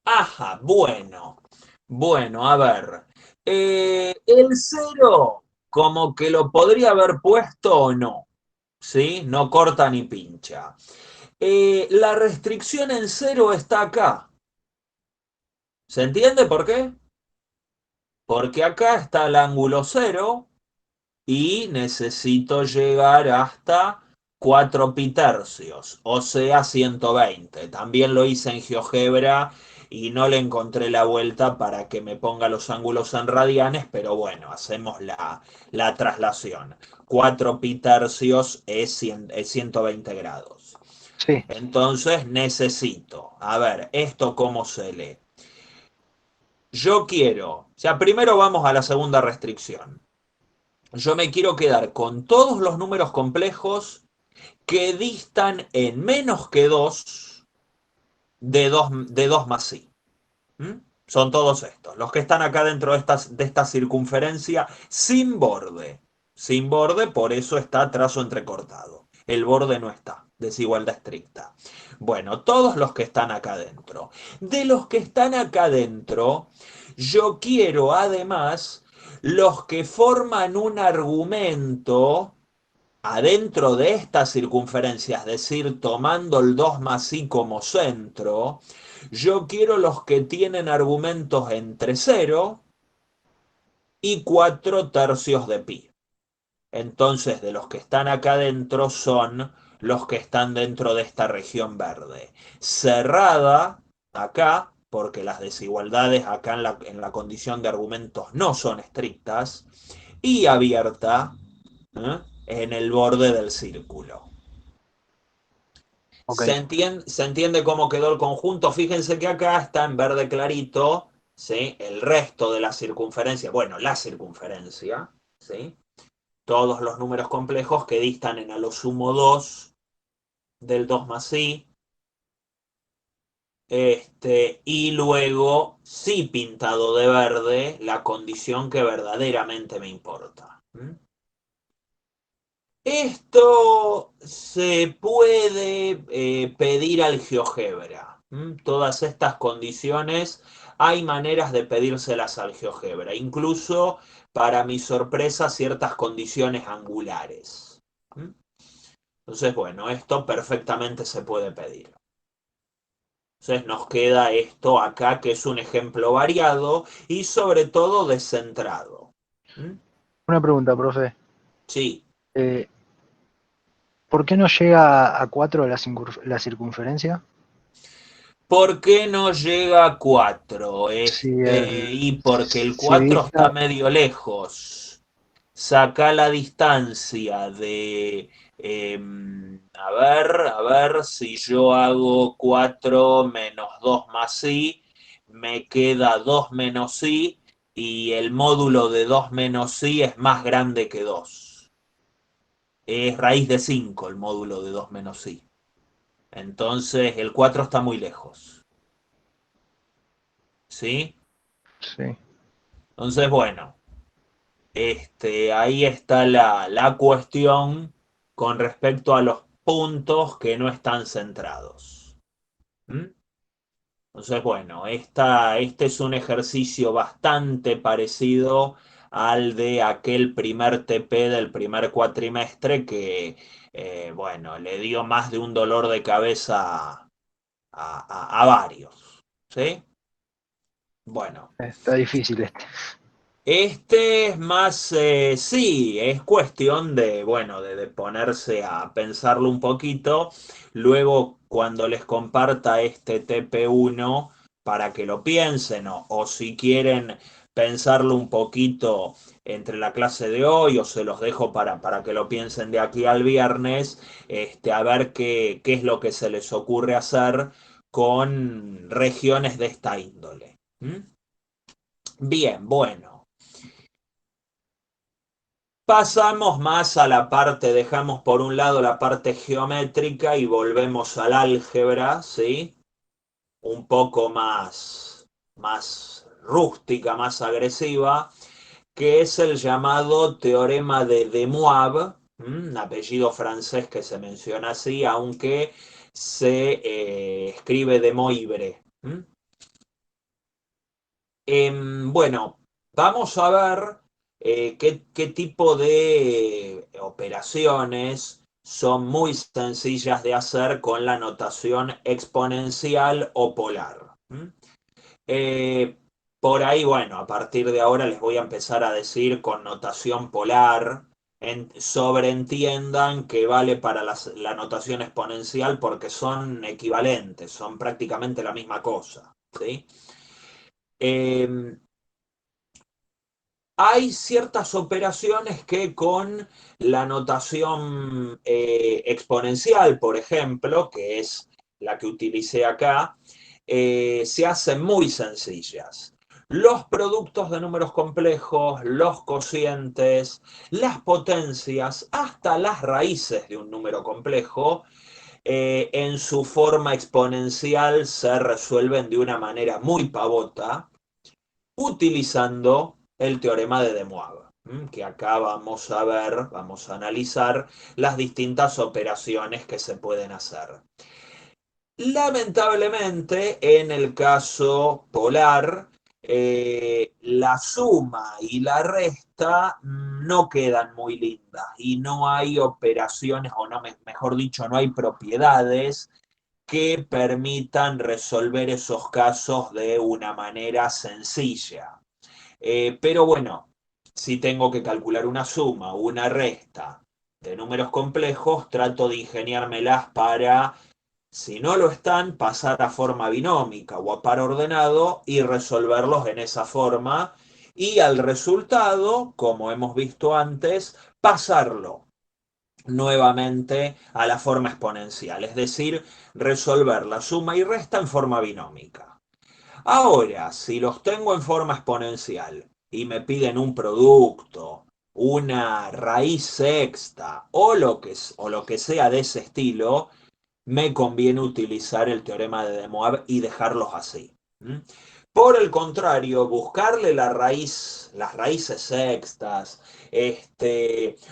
Speaker 1: Ajá, bueno. Bueno, a ver. El cero, como que lo podría haber puesto o no. ¿Sí? No corta ni pincha. La restricción en cero está acá. ¿Se entiende por qué? Porque acá está el ángulo cero y necesito llegar hasta 4 pitercios, o sea 120. También lo hice en GeoGebra y no le encontré la vuelta para que me ponga los ángulos en radianes, pero bueno, hacemos la traslación. 4 pitercios es 120 grados.
Speaker 2: Sí,
Speaker 1: Entonces necesito, a ver, ¿esto cómo se lee? Yo quiero, o sea, primero vamos a la segunda restricción. Yo me quiero quedar con todos los números complejos que distan en menos que 2 de 2 más i. ¿Mm? Son todos estos, los que están acá dentro de esta circunferencia sin borde. Sin borde, por eso está trazo entrecortado. El borde no está, desigualdad estricta. Bueno, todos los que están acá dentro. De los que están acá dentro, yo quiero además los que forman un argumento adentro de esta circunferencia, es decir, tomando el 2 más i como centro, yo quiero los que tienen argumentos entre 0 y 4 tercios de pi. Entonces, de los que están acá dentro son los que están dentro de esta región verde. Cerrada acá, porque las desigualdades acá en la condición de argumentos no son estrictas, y abierta, ¿eh?, en el borde del círculo.
Speaker 2: ok.
Speaker 1: Se entiende cómo quedó el conjunto. Fíjense que acá está en verde clarito, ¿sí?, el resto de la circunferencia. Bueno, la circunferencia, ¿sí?, todos los números complejos que distan en a lo sumo 2 del 2 más i. Y luego, sí pintado de verde, la condición que verdaderamente me importa. Esto se puede pedir al GeoGebra. Todas estas condiciones hay maneras de pedírselas al GeoGebra. Incluso, para mi sorpresa, ciertas condiciones angulares. Entonces, bueno, esto perfectamente se puede pedir. Entonces nos queda esto acá, que es un ejemplo variado y sobre todo descentrado.
Speaker 2: Una pregunta, profe.
Speaker 1: Sí.
Speaker 2: Eh, ¿Por qué no llega a 4 la circunferencia?
Speaker 1: ¿Por qué no llega a 4? Y porque el
Speaker 2: Si
Speaker 1: 4 está
Speaker 2: dista,
Speaker 1: medio lejos. Saca la distancia de... a ver, si yo hago 4 menos 2 más i, me queda 2 menos i, y el módulo de 2 menos i es más grande que 2. Es raíz de 5 el módulo de 2 menos i. Entonces el 4 está muy lejos. ¿Sí?
Speaker 2: sí.
Speaker 1: Entonces, bueno, ahí está la cuestión con respecto a los puntos que no están centrados. ¿Mm? Entonces, bueno, este es un ejercicio bastante parecido al de aquel primer TP del primer cuatrimestre que, bueno, le dio más de un dolor de cabeza a varios. ¿Sí? Bueno.
Speaker 2: Está difícil este.
Speaker 1: Este es más, sí, es cuestión de, bueno, de ponerse a pensarlo un poquito. Luego, cuando les comparta este TP1 para que lo piensen, o si quieren pensarlo un poquito entre la clase de hoy, o se los dejo para que lo piensen de aquí al viernes, a ver qué es lo que se les ocurre hacer con regiones de esta índole. ¿Mm? Bien, bueno. Pasamos más a la parte, dejamos por un lado la parte geométrica y volvemos al álgebra, ¿sí? Un poco más rústica, más agresiva, que es el llamado teorema de Moivre, un apellido francés que se menciona así, aunque se escribe de Moivre. Bueno, vamos a ver qué tipo de operaciones son muy sencillas de hacer con la notación exponencial o polar. Eh, por ahí, bueno, a partir de ahora les voy a empezar a decir con notación polar. Sobreentiendan que vale para la notación exponencial porque son equivalentes, son prácticamente la misma cosa. ¿Sí? Hay ciertas operaciones que con la notación exponencial, por ejemplo, que es la que utilicé acá, se hacen muy sencillas. Los productos de números complejos, los cocientes, las potencias, hasta las raíces de un número complejo, en su forma exponencial se resuelven de una manera muy pavota, utilizando el teorema de De Moivre, que acá vamos a ver, vamos a analizar las distintas operaciones que se pueden hacer. Lamentablemente, en el caso polar, la suma y la resta no quedan muy lindas y no hay operaciones, o no, mejor dicho, no hay propiedades que permitan resolver esos casos de una manera sencilla. Pero bueno, si tengo que calcular una suma o una resta de números complejos, trato de ingeniármelas para, si no lo están, pasar a forma binómica o a par ordenado y resolverlos en esa forma. Y al resultado, como hemos visto antes, pasarlo nuevamente a la forma exponencial, es decir, resolver la suma y resta en forma binómica. Ahora, si los tengo en forma exponencial y me piden un producto, una raíz sexta o lo que sea de ese estilo, me conviene utilizar el teorema de De Moivre y dejarlos así. Por el contrario, buscarle la raíz, las raíces sextas,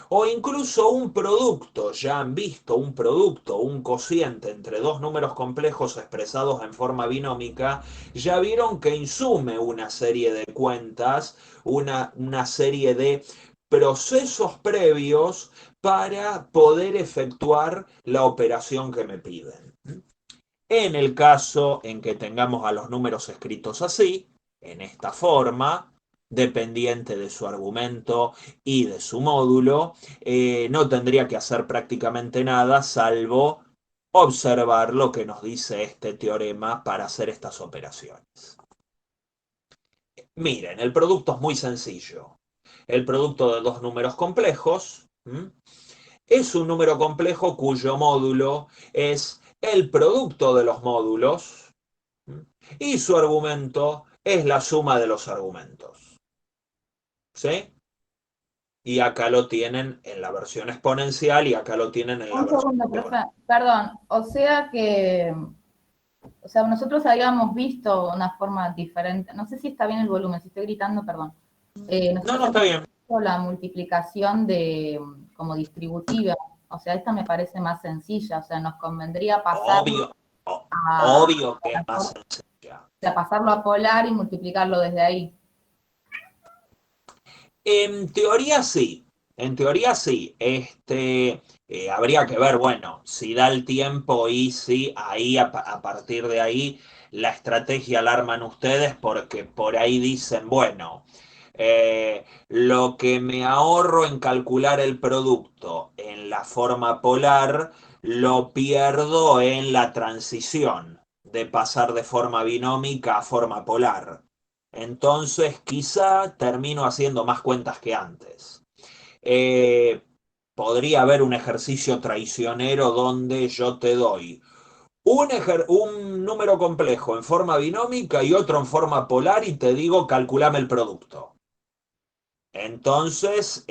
Speaker 1: o incluso un producto, ya han visto un producto, un cociente entre dos números complejos expresados en forma binómica, ya vieron que insume una serie de cuentas, una serie de procesos previos para poder efectuar la operación que me piden. En el caso en que tengamos a los números escritos así, en esta forma, dependiente de su argumento y de su módulo, no tendría que hacer prácticamente nada salvo observar lo que nos dice este teorema para hacer estas operaciones. Miren, el producto es muy sencillo. El producto de dos números complejos es un número complejo cuyo módulo es el producto de los módulos y su argumento es la suma de los argumentos. ¿Sí? Y acá lo tienen en la versión exponencial y acá lo tienen en la
Speaker 4: Un
Speaker 1: versión...
Speaker 4: segundo, profe. Perdón, o sea, nosotros habíamos visto una forma diferente, no sé si está bien el volumen, si estoy gritando, perdón.
Speaker 1: No, está bien.
Speaker 4: La multiplicación como distributiva, o sea, esta me parece más sencilla, o sea, nos convendría pasarlo
Speaker 1: Obvio que es más sencilla.
Speaker 4: o sea, pasarlo a polar y multiplicarlo desde ahí.
Speaker 1: En teoría sí, habría que ver, bueno, si da el tiempo y si ahí a partir de ahí la estrategia la arman ustedes porque por ahí dicen, bueno, lo que me ahorro en calcular el producto en la forma polar lo pierdo en la transición de pasar de forma binómica a forma polar. Entonces quizá termino haciendo más cuentas que antes. Eh, Podría haber un ejercicio traicionero donde yo te doy un número complejo en forma binómica y otro en forma polar y te digo, calculame el producto. Entonces,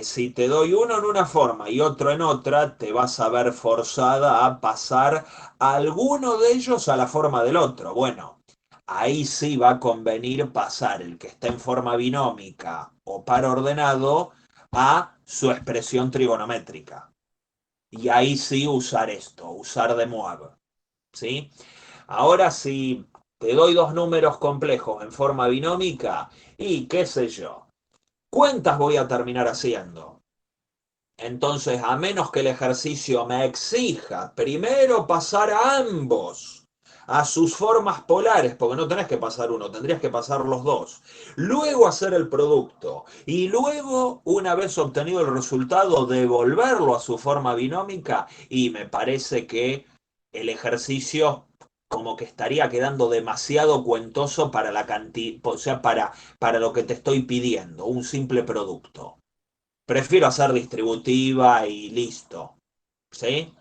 Speaker 1: si te doy uno en una forma y otro en otra, te vas a ver forzada a pasar alguno de ellos a la forma del otro. Bueno, ahí sí va a convenir pasar el que está en forma binómica o par ordenado a su expresión trigonométrica. Y ahí sí usar esto, usar De Moivre. ¿Sí? Ahora si te doy dos números complejos en forma binómica y qué sé yo, cuentas voy a terminar haciendo. Entonces, a menos que el ejercicio me exija primero pasar a ambos a sus formas polares, porque no tenés que pasar uno, tendrías que pasar los dos. Luego hacer el producto y luego, una vez obtenido el resultado, devolverlo a su forma binómica y me parece que el ejercicio como que estaría quedando demasiado cuentoso para la cantidad, o sea, para lo que te estoy pidiendo, un simple producto. Prefiero hacer distributiva y listo, ¿sí?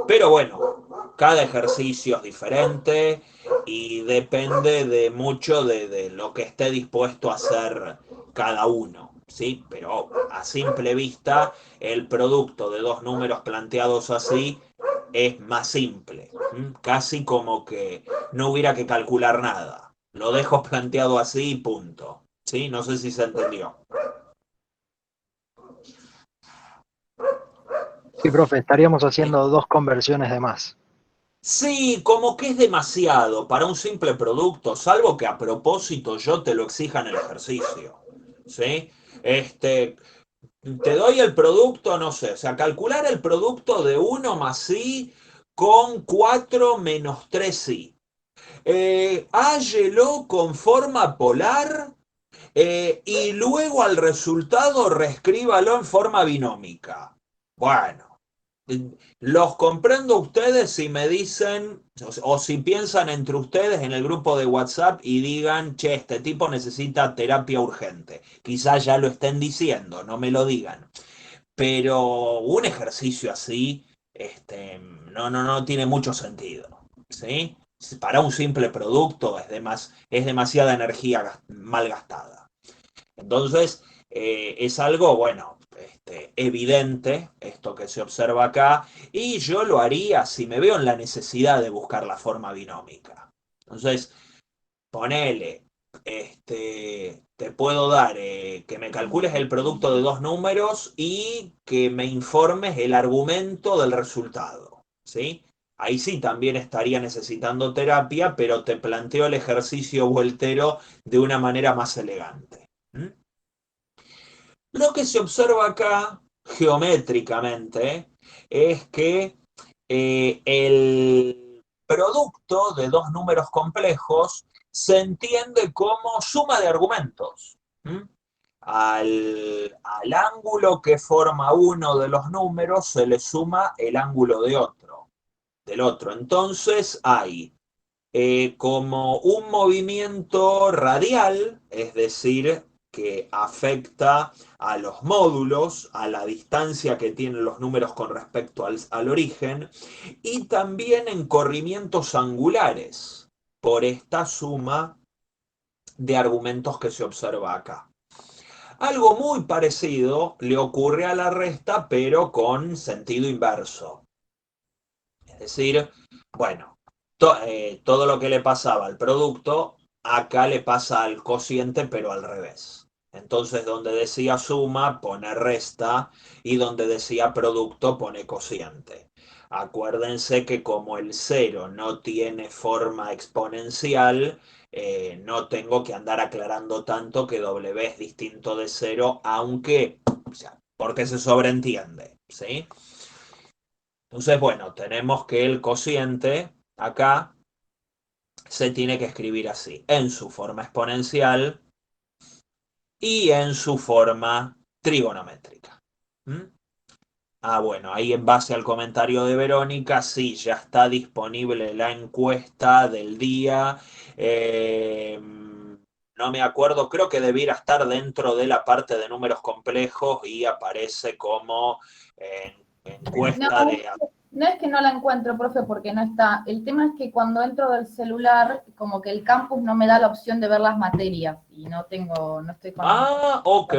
Speaker 1: Pero bueno, cada ejercicio es diferente y depende de mucho de lo que esté dispuesto a hacer cada uno, ¿sí? Pero a simple vista, el producto de dos números planteados así es más simple, casi como que no hubiera que calcular nada. Lo dejo planteado así y punto, ¿sí? No sé si se entendió.
Speaker 2: Sí, profe, estaríamos
Speaker 1: ¿Sí?
Speaker 2: haciendo dos conversiones de más.
Speaker 1: Sí, como que es demasiado para un simple producto, salvo que a propósito yo te lo exija en el ejercicio. ¿Sí? Te doy el producto, no sé, o sea, calcular el producto de 1 más i con 4 menos 3i. Hállelo con forma polar y luego al resultado reescríbalo en forma binómica. Bueno, los comprendo a ustedes si me dicen, o si piensan entre ustedes en el grupo de WhatsApp y digan, che, este tipo necesita terapia urgente. Quizás ya lo estén diciendo, no me lo digan. Pero un ejercicio así, no tiene mucho sentido. ¿Sí? Para un simple producto es demasiada energía mal gastada. Entonces, es algo, bueno, evidente, esto que se observa acá, y yo lo haría si me veo en la necesidad de buscar la forma binómica. Entonces, ponele, te puedo dar que me calcules el producto de dos números y que me informes el argumento del resultado, ¿sí? Ahí sí también estaría necesitando terapia, pero te planteo el ejercicio vueltero de una manera más elegante. ¿Mm? Lo que se observa acá, geométricamente, es que el producto de dos números complejos se entiende como suma de argumentos. ¿Mm? Al ángulo que forma uno de los números se le suma el ángulo del otro. Entonces hay como un movimiento radial, es decir, que afecta a los módulos, a la distancia que tienen los números con respecto al origen, y también en corrimientos angulares, por esta suma de argumentos que se observa acá. Algo muy parecido le ocurre a la resta, pero con sentido inverso. Es decir, bueno, todo lo que le pasaba al producto, acá le pasa al cociente, pero al revés. Entonces, donde decía suma, pone resta, y donde decía producto, pone cociente. Acuérdense que como el cero no tiene forma exponencial, no tengo que andar aclarando tanto que W es distinto de cero, aunque, o sea, porque se sobreentiende, ¿sí? Entonces, bueno, tenemos que el cociente acá se tiene que escribir así, en su forma exponencial y en su forma trigonométrica. ¿Mm? Bueno, ahí en base al comentario de Verónica, sí, ya está disponible la encuesta del día. No me acuerdo, creo que debiera estar dentro de la parte de números complejos y aparece como
Speaker 4: No,
Speaker 1: encuesta de...
Speaker 4: no es que no la encuentro, profe, porque no está. El tema es que cuando entro del celular, como que el campus no me da la opción de ver las materias y no estoy con...
Speaker 1: Ah, ok.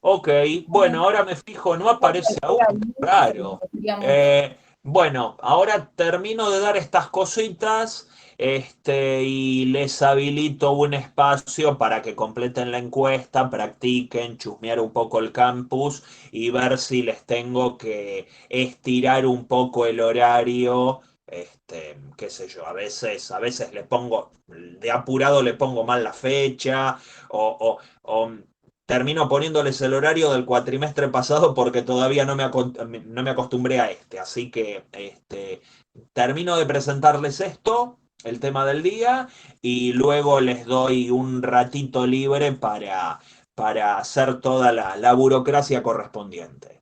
Speaker 1: Ok, bueno, ahora me fijo, no aparece aún, raro.
Speaker 4: Sería mucho.
Speaker 1: Bueno, ahora termino de dar estas cositas, y les habilito un espacio para que completen la encuesta, practiquen, chusmear un poco el campus y ver si les tengo que estirar un poco el horario. Qué sé yo, a veces le pongo, de apurado le pongo mal la fecha, o termino poniéndoles el horario del cuatrimestre pasado porque todavía no me acostumbré a así que termino de presentarles esto, el tema del día, y luego les doy un ratito libre para hacer toda la burocracia correspondiente.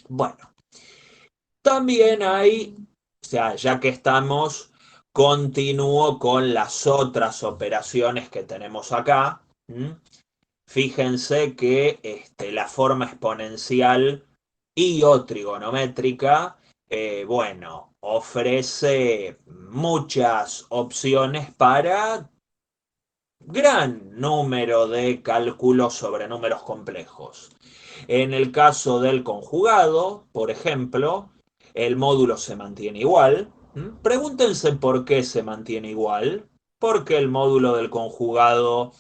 Speaker 1: Bueno, también hay, o sea, ya que estamos, continúo con las otras operaciones que tenemos acá. Fíjense que la forma exponencial y o trigonométrica, bueno, ofrece muchas opciones para gran número de cálculos sobre números complejos. En el caso del conjugado, por ejemplo, el módulo se mantiene igual. Pregúntense por qué se mantiene igual. Porque el módulo del conjugado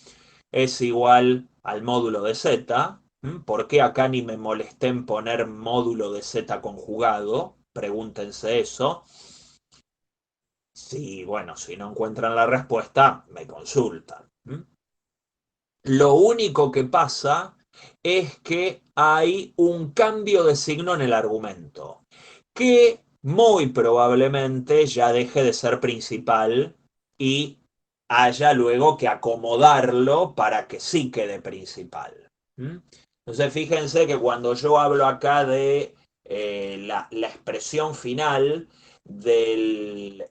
Speaker 1: es igual al módulo de z. ¿Por qué acá ni me molesté en poner módulo de z conjugado? Pregúntense eso. Sí, bueno, si no encuentran la respuesta, me consultan. Lo único que pasa es que hay un cambio de signo en el argumento, que muy probablemente ya deje de ser principal y haya luego que acomodarlo para que sí quede principal. Entonces fíjense que cuando yo hablo acá de la expresión final del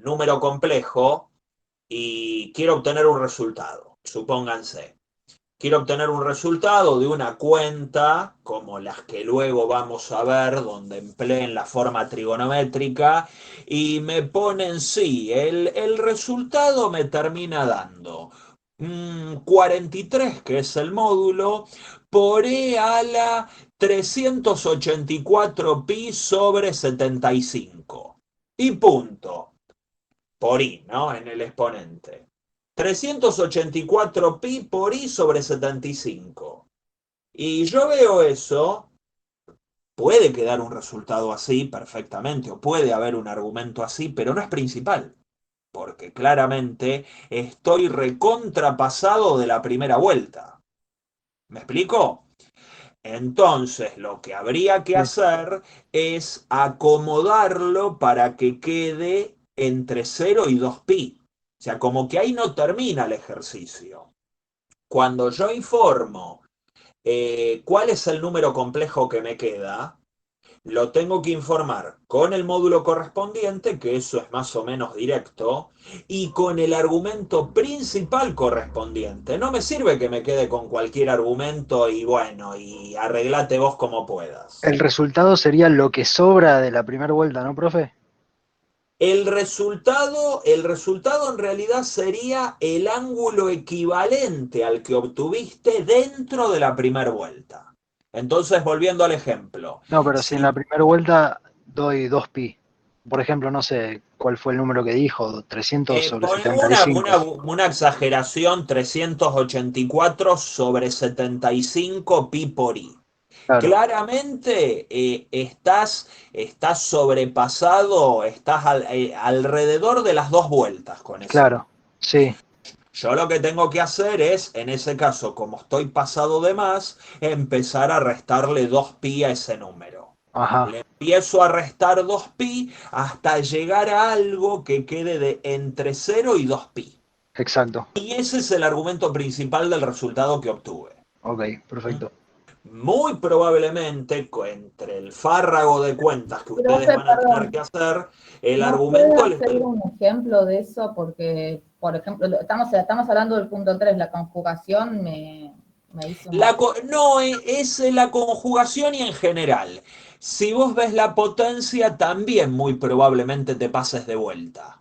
Speaker 1: número complejo y quiero obtener un resultado, supónganse. Quiero obtener un resultado de una cuenta, como las que luego vamos a ver, donde empleen la forma trigonométrica, y me ponen, sí, el resultado me termina dando 43, que es el módulo, por e a la 384 pi sobre 75. Y punto. Por i, ¿no? En el exponente. 384 pi por i sobre 75. Y yo veo eso, puede quedar un resultado así perfectamente, o puede haber un argumento así, pero no es principal, porque claramente estoy recontrapasado de la primera vuelta. ¿Me explico? Entonces, lo que habría que hacer es acomodarlo para que quede entre 0 y 2pi. O sea, como que ahí no termina el ejercicio. Cuando yo informo cuál es el número complejo que me queda, lo tengo que informar con el módulo correspondiente, que eso es más o menos directo, y con el argumento principal correspondiente. No me sirve que me quede con cualquier argumento y bueno, y arreglate vos como puedas.
Speaker 2: El resultado sería lo que sobra de la primera vuelta, ¿no, profe?
Speaker 1: El resultado en realidad sería el ángulo equivalente al que obtuviste dentro de la primera vuelta. Entonces, volviendo al ejemplo,
Speaker 2: No, pero si en la primera vuelta doy 2pi. Por ejemplo, no sé cuál fue el número que dijo, 300 sobre
Speaker 1: Pone
Speaker 2: 75.
Speaker 1: una exageración, 384 sobre 75 pi por i.
Speaker 2: Claro,
Speaker 1: Claramente estás sobrepasado, estás alrededor de las dos vueltas con ese número.
Speaker 2: claro, sí,
Speaker 1: Yo lo que tengo que hacer es, en ese caso, como estoy pasado de más, empezar a restarle 2pi a ese número.
Speaker 2: ajá,
Speaker 1: Le empiezo a restar 2pi hasta llegar a algo que quede de entre 0 y 2pi.
Speaker 2: exacto.
Speaker 1: Y ese es el argumento principal del resultado que obtuve.
Speaker 2: Ok, perfecto.
Speaker 1: Muy probablemente, entre el fárrago de cuentas que ustedes
Speaker 4: Profe,
Speaker 1: van a tener
Speaker 4: perdón,
Speaker 1: que hacer, el
Speaker 4: ¿no puede
Speaker 1: argumento
Speaker 4: hacer un ejemplo de eso? Porque, por ejemplo, estamos hablando del punto 3, la conjugación me hizo un...
Speaker 1: No, es la conjugación y en general. Si vos ves la potencia, también muy probablemente te pases de vuelta.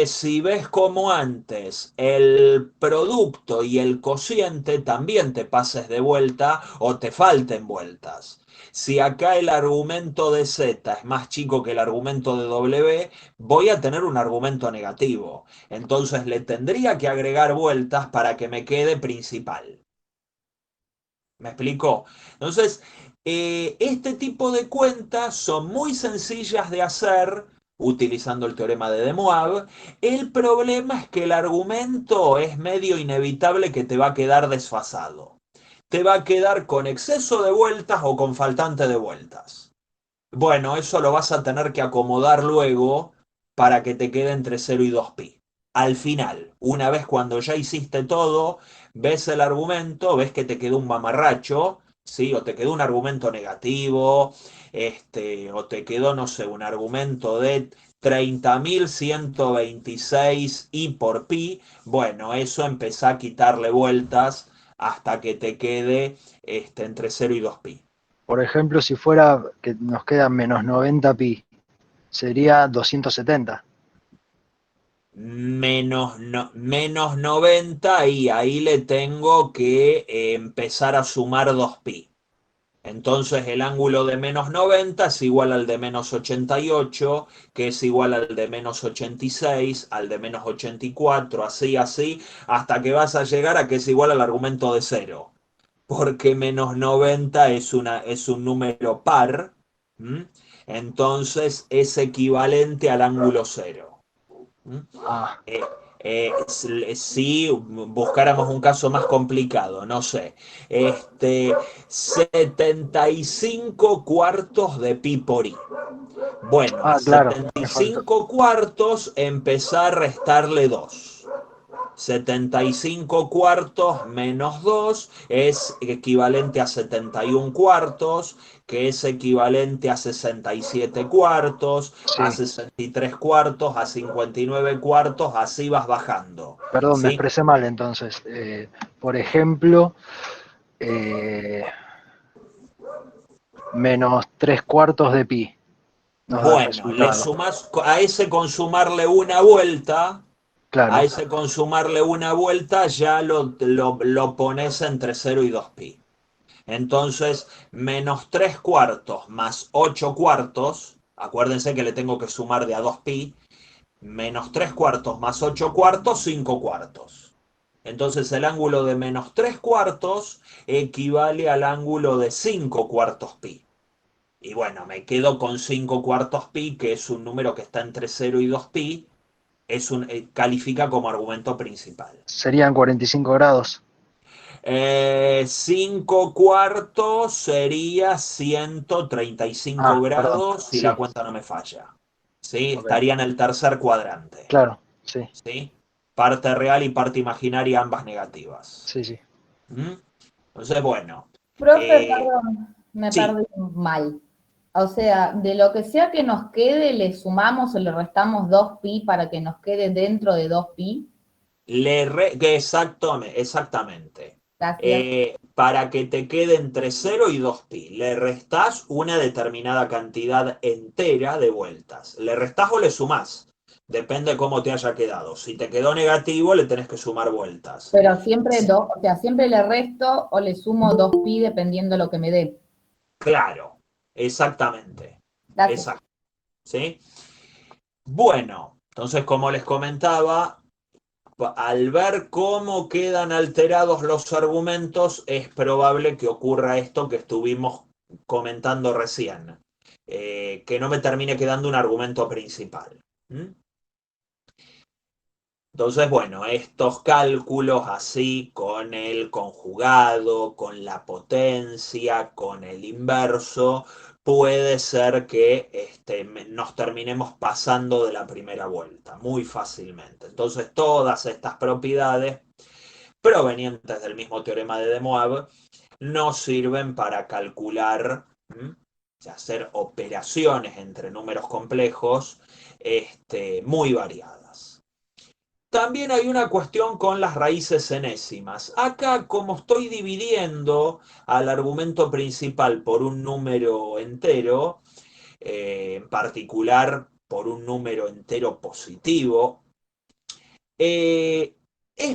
Speaker 1: Si ves como antes el producto y el cociente, también te pases de vuelta o te falten vueltas. Si acá el argumento de Z es más chico que el argumento de W, voy a tener un argumento negativo. Entonces le tendría que agregar vueltas para que me quede principal. ¿Me explicó? Entonces, este tipo de cuentas son muy sencillas de hacer utilizando el teorema de De Moivre. El problema es que el argumento es medio inevitable que te va a quedar desfasado. Te va a quedar con exceso de vueltas o con faltante de vueltas. Bueno, eso lo vas a tener que acomodar luego para que te quede entre 0 y 2pi. Al final, una vez cuando ya hiciste todo, ves el argumento, ves que te quedó un mamarracho, ¿sí? O te quedó un argumento negativo, o te quedó, no sé, un argumento de 30.126 y por pi, bueno, eso empezá a quitarle vueltas hasta que te quede entre 0 y 2 pi.
Speaker 2: Por ejemplo, si fuera que nos queda menos 90 pi, sería 270.
Speaker 1: Menos 90 y ahí le tengo que empezar a sumar 2 pi. Entonces el ángulo de menos 90 es igual al de menos 88, que es igual al de menos 86, al de menos 84, así, hasta que vas a llegar a que es igual al argumento de 0. Porque menos 90 es un número par, ¿m? Entonces es equivalente al ángulo 0.
Speaker 2: Ah,
Speaker 1: Si buscáramos un caso más complicado, no sé, 75 cuartos de pi por i. Bueno, a
Speaker 2: claro, me faltó.
Speaker 1: 75 cuartos empezar a restarle 2. 75 cuartos menos 2 es equivalente a 71 cuartos, que es equivalente a 67 cuartos, a
Speaker 2: Sí,
Speaker 1: 63 cuartos, a 59 cuartos, así vas bajando.
Speaker 2: perdón, me
Speaker 1: ¿Sí?
Speaker 2: expresé mal entonces. Por ejemplo, eh, menos 3 cuartos de pi nos da el
Speaker 1: Bueno, le
Speaker 2: resultado.
Speaker 1: sumás a ese consumarle una vuelta. A
Speaker 2: Claro,
Speaker 1: ese consumarle una vuelta ya lo pones entre 0 y 2 pi. Entonces, menos 3 cuartos más 8 cuartos, acuérdense que le tengo que sumar de a 2 pi, menos 3 cuartos más 8 cuartos, 5 cuartos. Entonces el ángulo de menos 3 cuartos equivale al ángulo de 5 cuartos pi. Y bueno, me quedo con 5 cuartos pi, que es un número que está entre 0 y 2 pi, califica como argumento principal.
Speaker 2: serían 45 grados.
Speaker 1: 5 cuartos sería 135
Speaker 2: Perdón,
Speaker 1: grados si la
Speaker 2: sí,
Speaker 1: cuenta no me falla. ¿Sí?
Speaker 2: ok,
Speaker 1: Estaría en el tercer cuadrante.
Speaker 2: claro, sí,
Speaker 1: ¿Sí? Parte real y parte imaginaria, ambas negativas.
Speaker 2: sí, sí.
Speaker 1: ¿Mm? Entonces, bueno.
Speaker 4: Profe,
Speaker 1: eh,
Speaker 4: perdón, me
Speaker 1: sí,
Speaker 4: perdí mal. O sea, de lo que sea que nos quede, le sumamos o le restamos 2 pi para que nos quede dentro de 2 pi.
Speaker 1: exactamente.
Speaker 4: Gracias.
Speaker 1: Para que te quede entre 0 y 2 pi, le restás una determinada cantidad entera de vueltas. Le restás o le sumás. Depende cómo te haya quedado. Si te quedó negativo, le tenés que sumar vueltas.
Speaker 4: Pero siempre dos, o sea, siempre le resto o le sumo 2 pi dependiendo de lo que me dé.
Speaker 1: Claro, exactamente.
Speaker 4: Gracias.
Speaker 1: Exacto. ¿Sí? Bueno, entonces como les comentaba, al ver cómo quedan alterados los argumentos, es probable que ocurra esto que estuvimos comentando recién, que no me termine quedando un argumento principal. ¿Mm? Entonces, bueno, estos cálculos así con el conjugado, con la potencia, con el inverso, puede ser que nos terminemos pasando de la primera vuelta muy fácilmente. Entonces, todas estas propiedades provenientes del mismo teorema de De Moivre nos sirven para calcular, hacer operaciones entre números complejos muy variadas. También hay una cuestión con las raíces enésimas. Acá, como estoy dividiendo al argumento principal por un número entero, en particular por un número entero positivo, es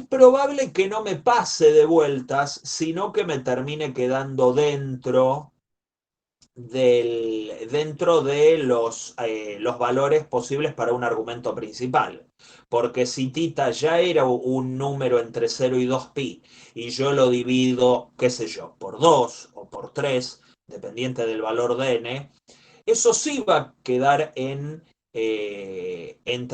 Speaker 1: probable que no me pase de vueltas, sino que me termine quedando dentro de los valores posibles para un argumento principal. Porque si tita ya era un número entre 0 y 2 pi y yo lo divido, qué sé yo, por 2 o por 3, dependiente del valor de n, eso sí va a quedar entre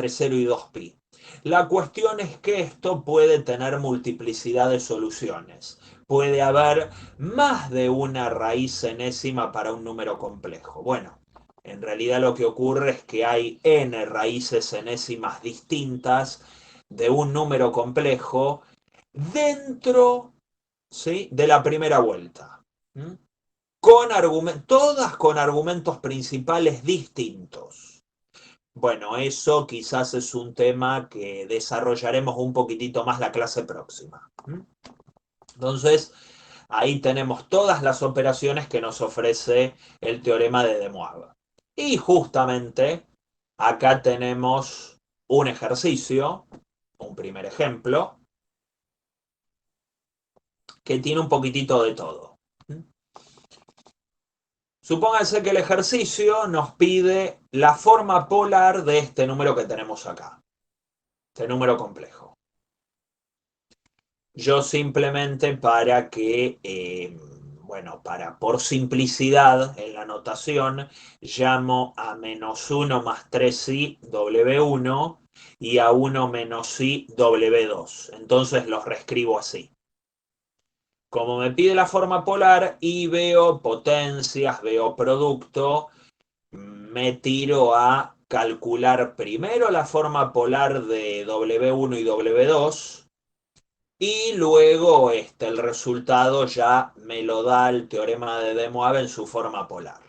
Speaker 1: 0 y 2 pi. La cuestión es que esto puede tener multiplicidad de soluciones. Puede haber más de una raíz enésima para un número complejo. Bueno, en realidad lo que ocurre es que hay n raíces enésimas distintas de un número complejo dentro, ¿sí?, de la primera vuelta. ¿Mm? Todas con argumentos principales distintos. Bueno, eso quizás es un tema que desarrollaremos un poquitito más la clase próxima. Entonces, ahí tenemos todas las operaciones que nos ofrece el teorema de De Moivre. Y justamente acá tenemos un ejercicio, un primer ejemplo, que tiene un poquitito de todo. Supóngase que el ejercicio nos pide la forma polar de este número que tenemos acá, este número complejo. Yo simplemente para que, por simplicidad en la notación, llamo a -1 más 3i w1 y a 1 menos i w2. Entonces los reescribo así. Como me pide la forma polar y veo potencias, veo producto, me tiro a calcular primero la forma polar de W1 y W2 y luego el resultado ya me lo da el teorema de De Moivre en su forma polar.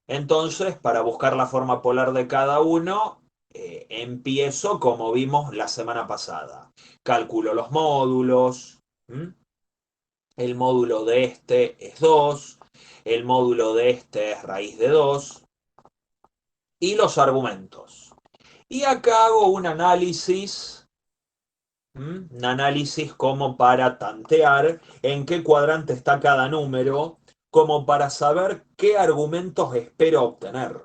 Speaker 1: Entonces, para buscar la forma polar de cada uno, empiezo como vimos la semana pasada. Calculo los módulos. El módulo de este es 2, el módulo de este es raíz de 2 y los argumentos. Y acá hago un análisis como para tantear en qué cuadrante está cada número, como para saber qué argumentos espero obtener.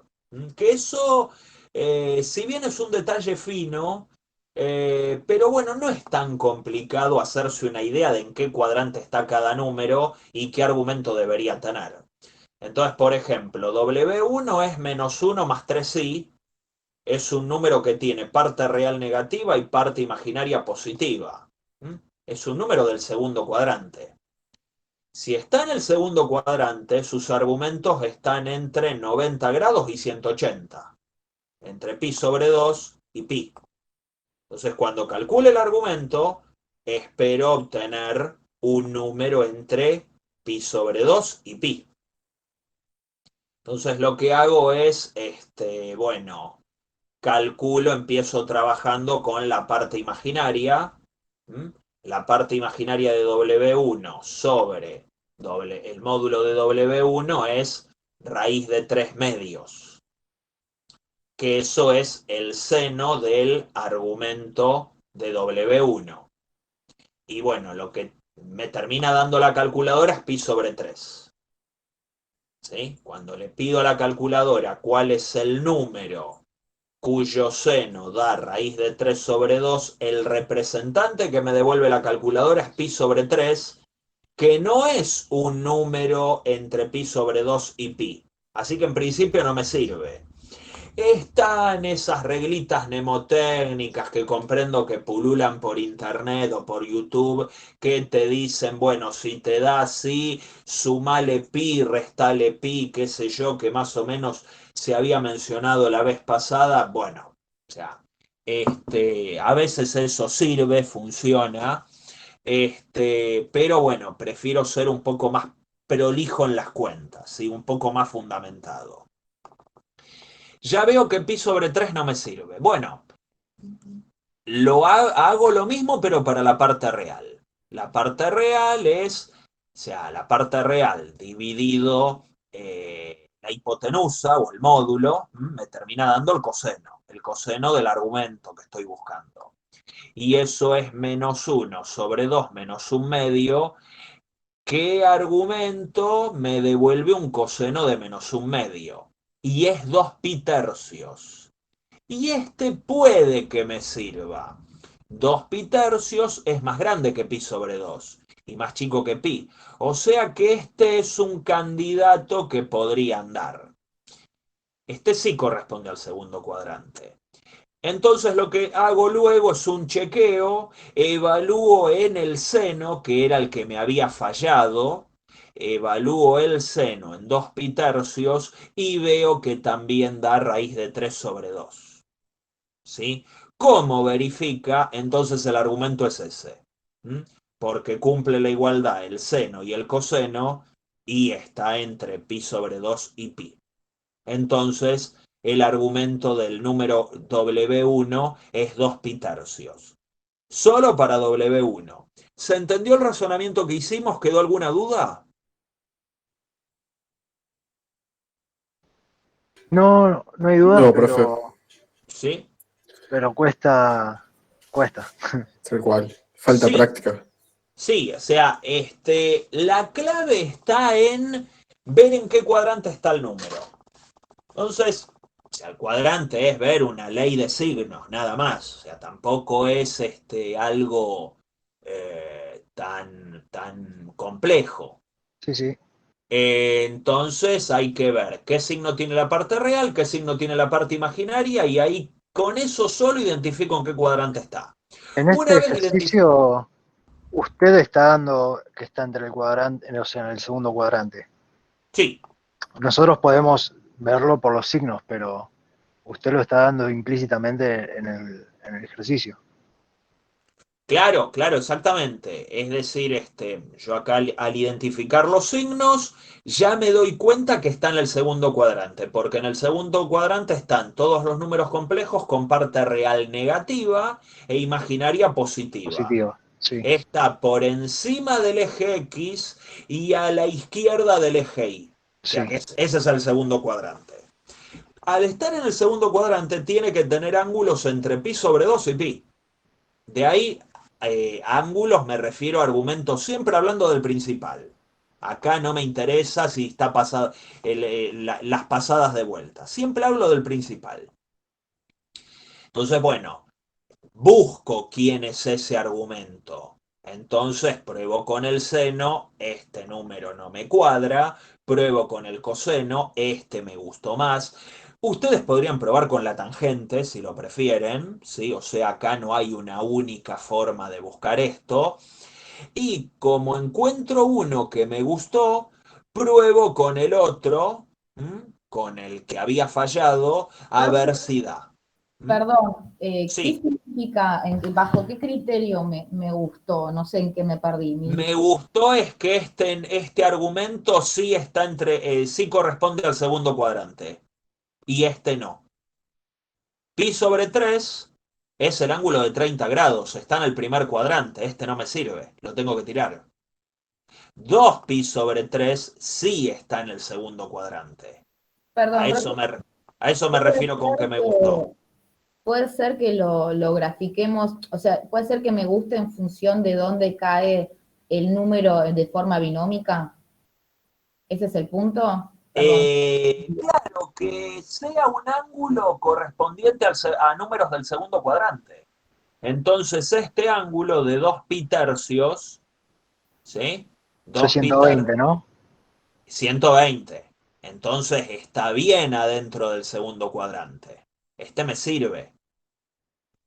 Speaker 1: Que eso, si bien es un detalle fino, pero bueno, no es tan complicado hacerse una idea de en qué cuadrante está cada número y qué argumento debería tener. Entonces, por ejemplo, W1 es -1 más 3i, es un número que tiene parte real negativa y parte imaginaria positiva. Es un número del segundo cuadrante. Si está en el segundo cuadrante, sus argumentos están entre 90 grados y 180, entre pi sobre 2 y pi. Entonces, cuando calcule el argumento, espero obtener un número entre pi sobre 2 y pi. Entonces, lo que hago es, calculo, empiezo trabajando con la parte imaginaria. La parte imaginaria de W1 sobre el módulo de W1 es raíz de 3 medios, que eso es el seno del argumento de W1. Y bueno, lo que me termina dando la calculadora es pi sobre 3. ¿Sí? Cuando le pido a la calculadora cuál es el número cuyo seno da raíz de 3 sobre 2, el representante que me devuelve la calculadora es pi sobre 3, que no es un número entre pi sobre 2 y pi. Así que en principio no me sirve. Están esas reglitas mnemotécnicas que comprendo que pululan por internet o por YouTube, que te dicen, bueno, si te da así, sumale pi, restale pi, qué sé yo, que más o menos se había mencionado la vez pasada. Bueno, o sea, a veces eso sirve, funciona, pero bueno, prefiero ser un poco más prolijo en las cuentas, ¿sí? Un poco más fundamentado. Ya veo que pi sobre 3 no me sirve. Bueno, hago lo mismo, pero para la parte real. La parte real es, la parte real dividido la hipotenusa o el módulo, me termina dando el coseno del argumento que estoy buscando. Y eso es -1 sobre 2 menos 1 medio. ¿Qué argumento me devuelve un coseno de -1 medio? Y es 2 pi tercios. Y puede que me sirva. 2 pi tercios es más grande que pi sobre 2 y más chico que pi. O sea que es un candidato que podría andar. Sí corresponde al segundo cuadrante. Entonces lo que hago luego es un chequeo, evalúo en el seno, que era el que me había fallado, evalúo el seno en 2 pi tercios y veo que también da raíz de 3 sobre 2. ¿Sí? ¿Cómo verifica? Entonces el argumento es ese. Porque cumple la igualdad el seno y el coseno y está entre pi sobre 2 y pi. Entonces el argumento del número W1 es 2π. Solo para W1. ¿Se entendió el razonamiento que hicimos? ¿Quedó alguna duda?
Speaker 2: No, no hay duda,
Speaker 5: No, profe,
Speaker 1: ¿Sí?
Speaker 2: pero cuesta.
Speaker 5: tal cual. Falta
Speaker 1: Sí,
Speaker 5: práctica.
Speaker 1: sí, o sea, la clave está en ver en qué cuadrante está el número. Entonces, o sea, el cuadrante es ver una ley de signos, nada más. O sea, tampoco es algo tan complejo.
Speaker 2: Sí, sí.
Speaker 1: Entonces hay que ver qué signo tiene la parte real, qué signo tiene la parte imaginaria, y ahí con eso solo identifico en qué cuadrante está.
Speaker 2: En este
Speaker 1: Una vez identificado.
Speaker 2: ejercicio, usted está dando que está entre el cuadrante, o sea, en el segundo cuadrante.
Speaker 1: Sí,
Speaker 2: Nosotros podemos verlo por los signos, pero usted lo está dando implícitamente en el ejercicio.
Speaker 1: claro, claro, exactamente. Es decir, yo acá al identificar los signos ya me doy cuenta que está en el segundo cuadrante, porque en el segundo cuadrante están todos los números complejos con parte real negativa e imaginaria positiva.
Speaker 2: Positivo, sí,
Speaker 1: Está por encima del eje X y a la izquierda del eje Y. O sea
Speaker 2: sí,
Speaker 1: que ese es el segundo cuadrante. Al estar en el segundo cuadrante tiene que tener ángulos entre pi sobre 2 y pi. De ahí, ángulos me refiero a argumentos, siempre hablando del principal. Acá no me interesa si está pasado, las pasadas de vuelta. Siempre hablo del principal. Entonces, bueno, busco quién es ese argumento. Entonces pruebo con el seno, este número no me cuadra, pruebo con el coseno, este me gustó más. Ustedes podrían probar con la tangente si lo prefieren, ¿sí? O sea, acá no hay una única forma de buscar esto. Y como encuentro uno que me gustó, pruebo con el otro, ¿m? Con el que había fallado, a ver si da. ¿M?
Speaker 4: Perdón, ¿qué
Speaker 1: Sí,
Speaker 4: significa, bajo qué criterio me gustó? No sé en qué me perdí.
Speaker 1: me gustó es que este argumento sí está sí corresponde al segundo cuadrante y este no. Pi sobre 3 es el ángulo de 30 grados, está en el primer cuadrante, este no me sirve, lo tengo que tirar. 2pi sobre 3 sí está en el segundo cuadrante. A
Speaker 4: Perdón,
Speaker 1: eso me, a eso me
Speaker 4: puede
Speaker 1: refiero con que
Speaker 4: ser
Speaker 1: me gustó.
Speaker 4: puede ser que lo grafiquemos, o sea, puede ser que me guste en función de dónde cae el número de forma binómica. ¿Ese es el punto? Perdón.
Speaker 1: Claro, que sea un ángulo correspondiente a números del segundo cuadrante. Entonces, este ángulo de 2π tercios, ¿sí?
Speaker 2: eso es
Speaker 1: 2pi
Speaker 2: 120, ¿no?
Speaker 1: 120. Entonces está bien adentro del segundo cuadrante. Este me sirve.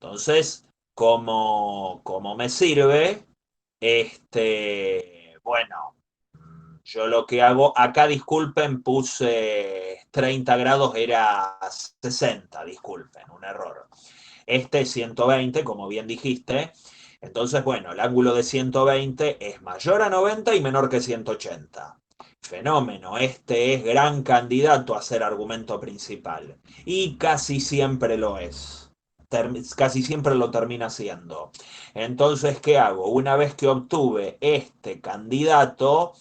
Speaker 1: Entonces, como me sirve, bueno, yo lo que hago, acá disculpen, puse 30 grados, era 60, disculpen, un error. Este es 120, como bien dijiste. Entonces, bueno, el ángulo de 120 es mayor a 90 y menor que 180. Fenómeno, este es gran candidato a ser argumento principal. Y casi siempre lo es. Casi siempre lo termina siendo. Entonces, ¿qué hago? Una vez que obtuve este candidato,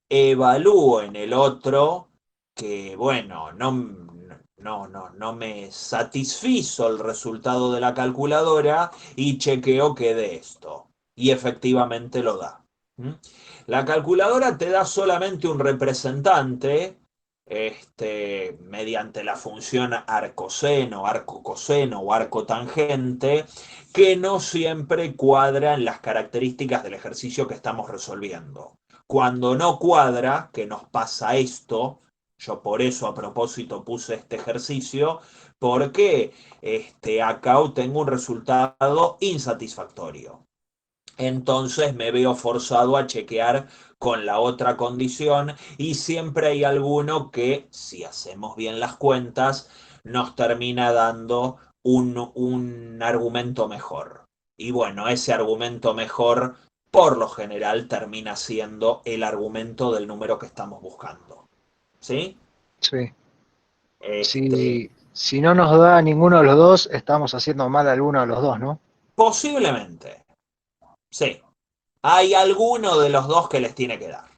Speaker 1: evalúo en el otro que, bueno, no me satisfizo el resultado de la calculadora y chequeo que dé esto. Y efectivamente lo da. ¿Mm? La calculadora te da solamente un representante, mediante la función arcoseno, arcocoseno o arcotangente, que no siempre cuadra en las características del ejercicio que estamos resolviendo. Cuando no cuadra, que nos pasa esto, yo por eso a propósito puse este ejercicio, porque acá obtengo un resultado insatisfactorio. Entonces me veo forzado a chequear con la otra condición y siempre hay alguno que, si hacemos bien las cuentas, nos termina dando un argumento mejor. Y bueno, ese argumento mejor, por lo general, termina siendo el argumento del número que estamos buscando. ¿Sí?
Speaker 2: Sí.
Speaker 1: Este,
Speaker 2: Si, Si no nos da ninguno de los dos, estamos haciendo mal a alguno de los dos, ¿no?
Speaker 1: Posiblemente, sí. Hay alguno de los dos que les tiene que dar,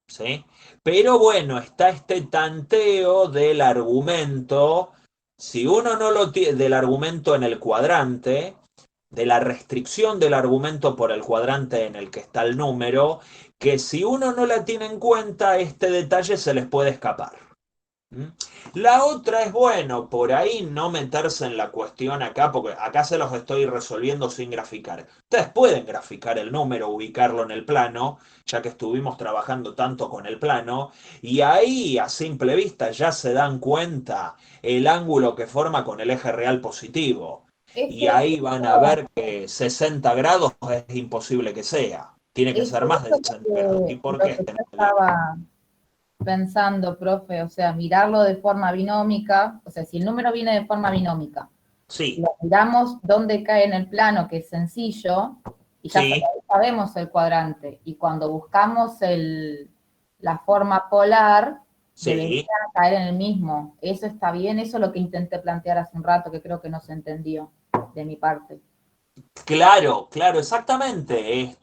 Speaker 1: ¿sí? Pero bueno, está este tanteo del argumento. Si uno no lo tiene, del argumento en el cuadrante, de la restricción del argumento por el cuadrante en el que está el número, que si uno no la tiene en cuenta, este detalle se les puede escapar. ¿Mm? La otra es, bueno, por ahí no meterse en la cuestión acá, porque acá se los estoy resolviendo sin graficar. Ustedes pueden graficar el número, ubicarlo en el plano, ya que estuvimos trabajando tanto con el plano, y ahí a simple vista ya se dan cuenta el ángulo que forma con el eje real positivo.
Speaker 4: Es
Speaker 1: Y
Speaker 4: que
Speaker 1: ahí van a
Speaker 4: justo
Speaker 1: ver que 60 grados es imposible que sea. Tiene que
Speaker 4: es
Speaker 1: ser más de
Speaker 4: eso
Speaker 1: 60 grados. ¿Y por
Speaker 4: lo
Speaker 1: qué?
Speaker 4: que yo estaba pensando, profe, o sea, mirarlo de forma binómica, o sea, si el número viene de forma binómica,
Speaker 1: Sí,
Speaker 4: lo miramos dónde cae en el plano, que es sencillo, y ya
Speaker 1: sí,
Speaker 4: sabemos el cuadrante, y cuando buscamos la forma polar, debería
Speaker 1: sí.
Speaker 4: caer en el mismo. Eso está bien, eso es lo que intenté plantear hace un rato, que creo que no se entendió de mi parte.
Speaker 1: Claro, claro, exactamente.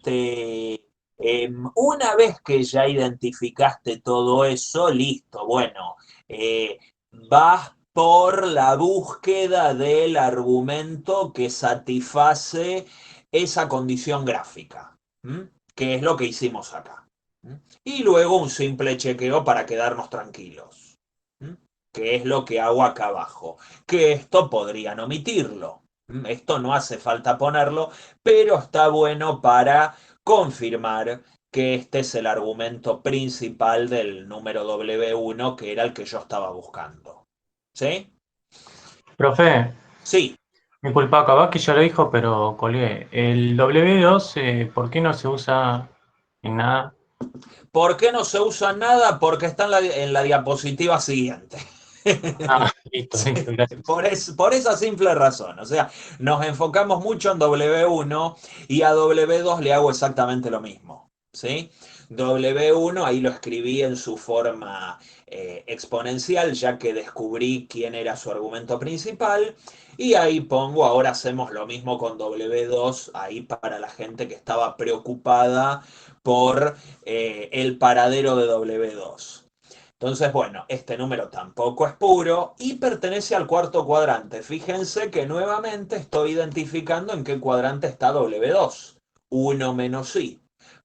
Speaker 1: Una vez que ya identificaste todo eso, listo. Bueno, eh, vas por la búsqueda del argumento que satisface esa condición gráfica, ¿m? Que es lo que hicimos acá. ¿M? Y luego un simple chequeo para quedarnos tranquilos, ¿m? Que es lo que hago acá abajo. Que esto podrían omitirlo. Esto no hace falta ponerlo, pero está bueno para confirmar que este es el argumento principal del número W1, que era el que yo estaba buscando. ¿Sí?
Speaker 6: Profe,
Speaker 1: Sí.
Speaker 6: disculpa, capaz que ya lo dijo, pero colgué. El W2, ¿por qué no se usa en nada?
Speaker 1: ¿Por qué no se usa nada? Porque está en la diapositiva siguiente.
Speaker 6: Ah, listo,
Speaker 1: Sí,
Speaker 6: listo, gracias.
Speaker 1: por esa simple razón. O sea, nos enfocamos mucho en W1 y a W2 le hago exactamente lo mismo. ¿Sí? W1 ahí lo escribí en su forma exponencial, ya que descubrí quién era su argumento principal. Y ahí pongo, ahora hacemos lo mismo con W2, ahí para la gente que estaba preocupada por el paradero de W2. Entonces, bueno, este número tampoco es puro y pertenece al cuarto cuadrante. Fíjense que nuevamente estoy identificando en qué cuadrante está W2. 1 menos i.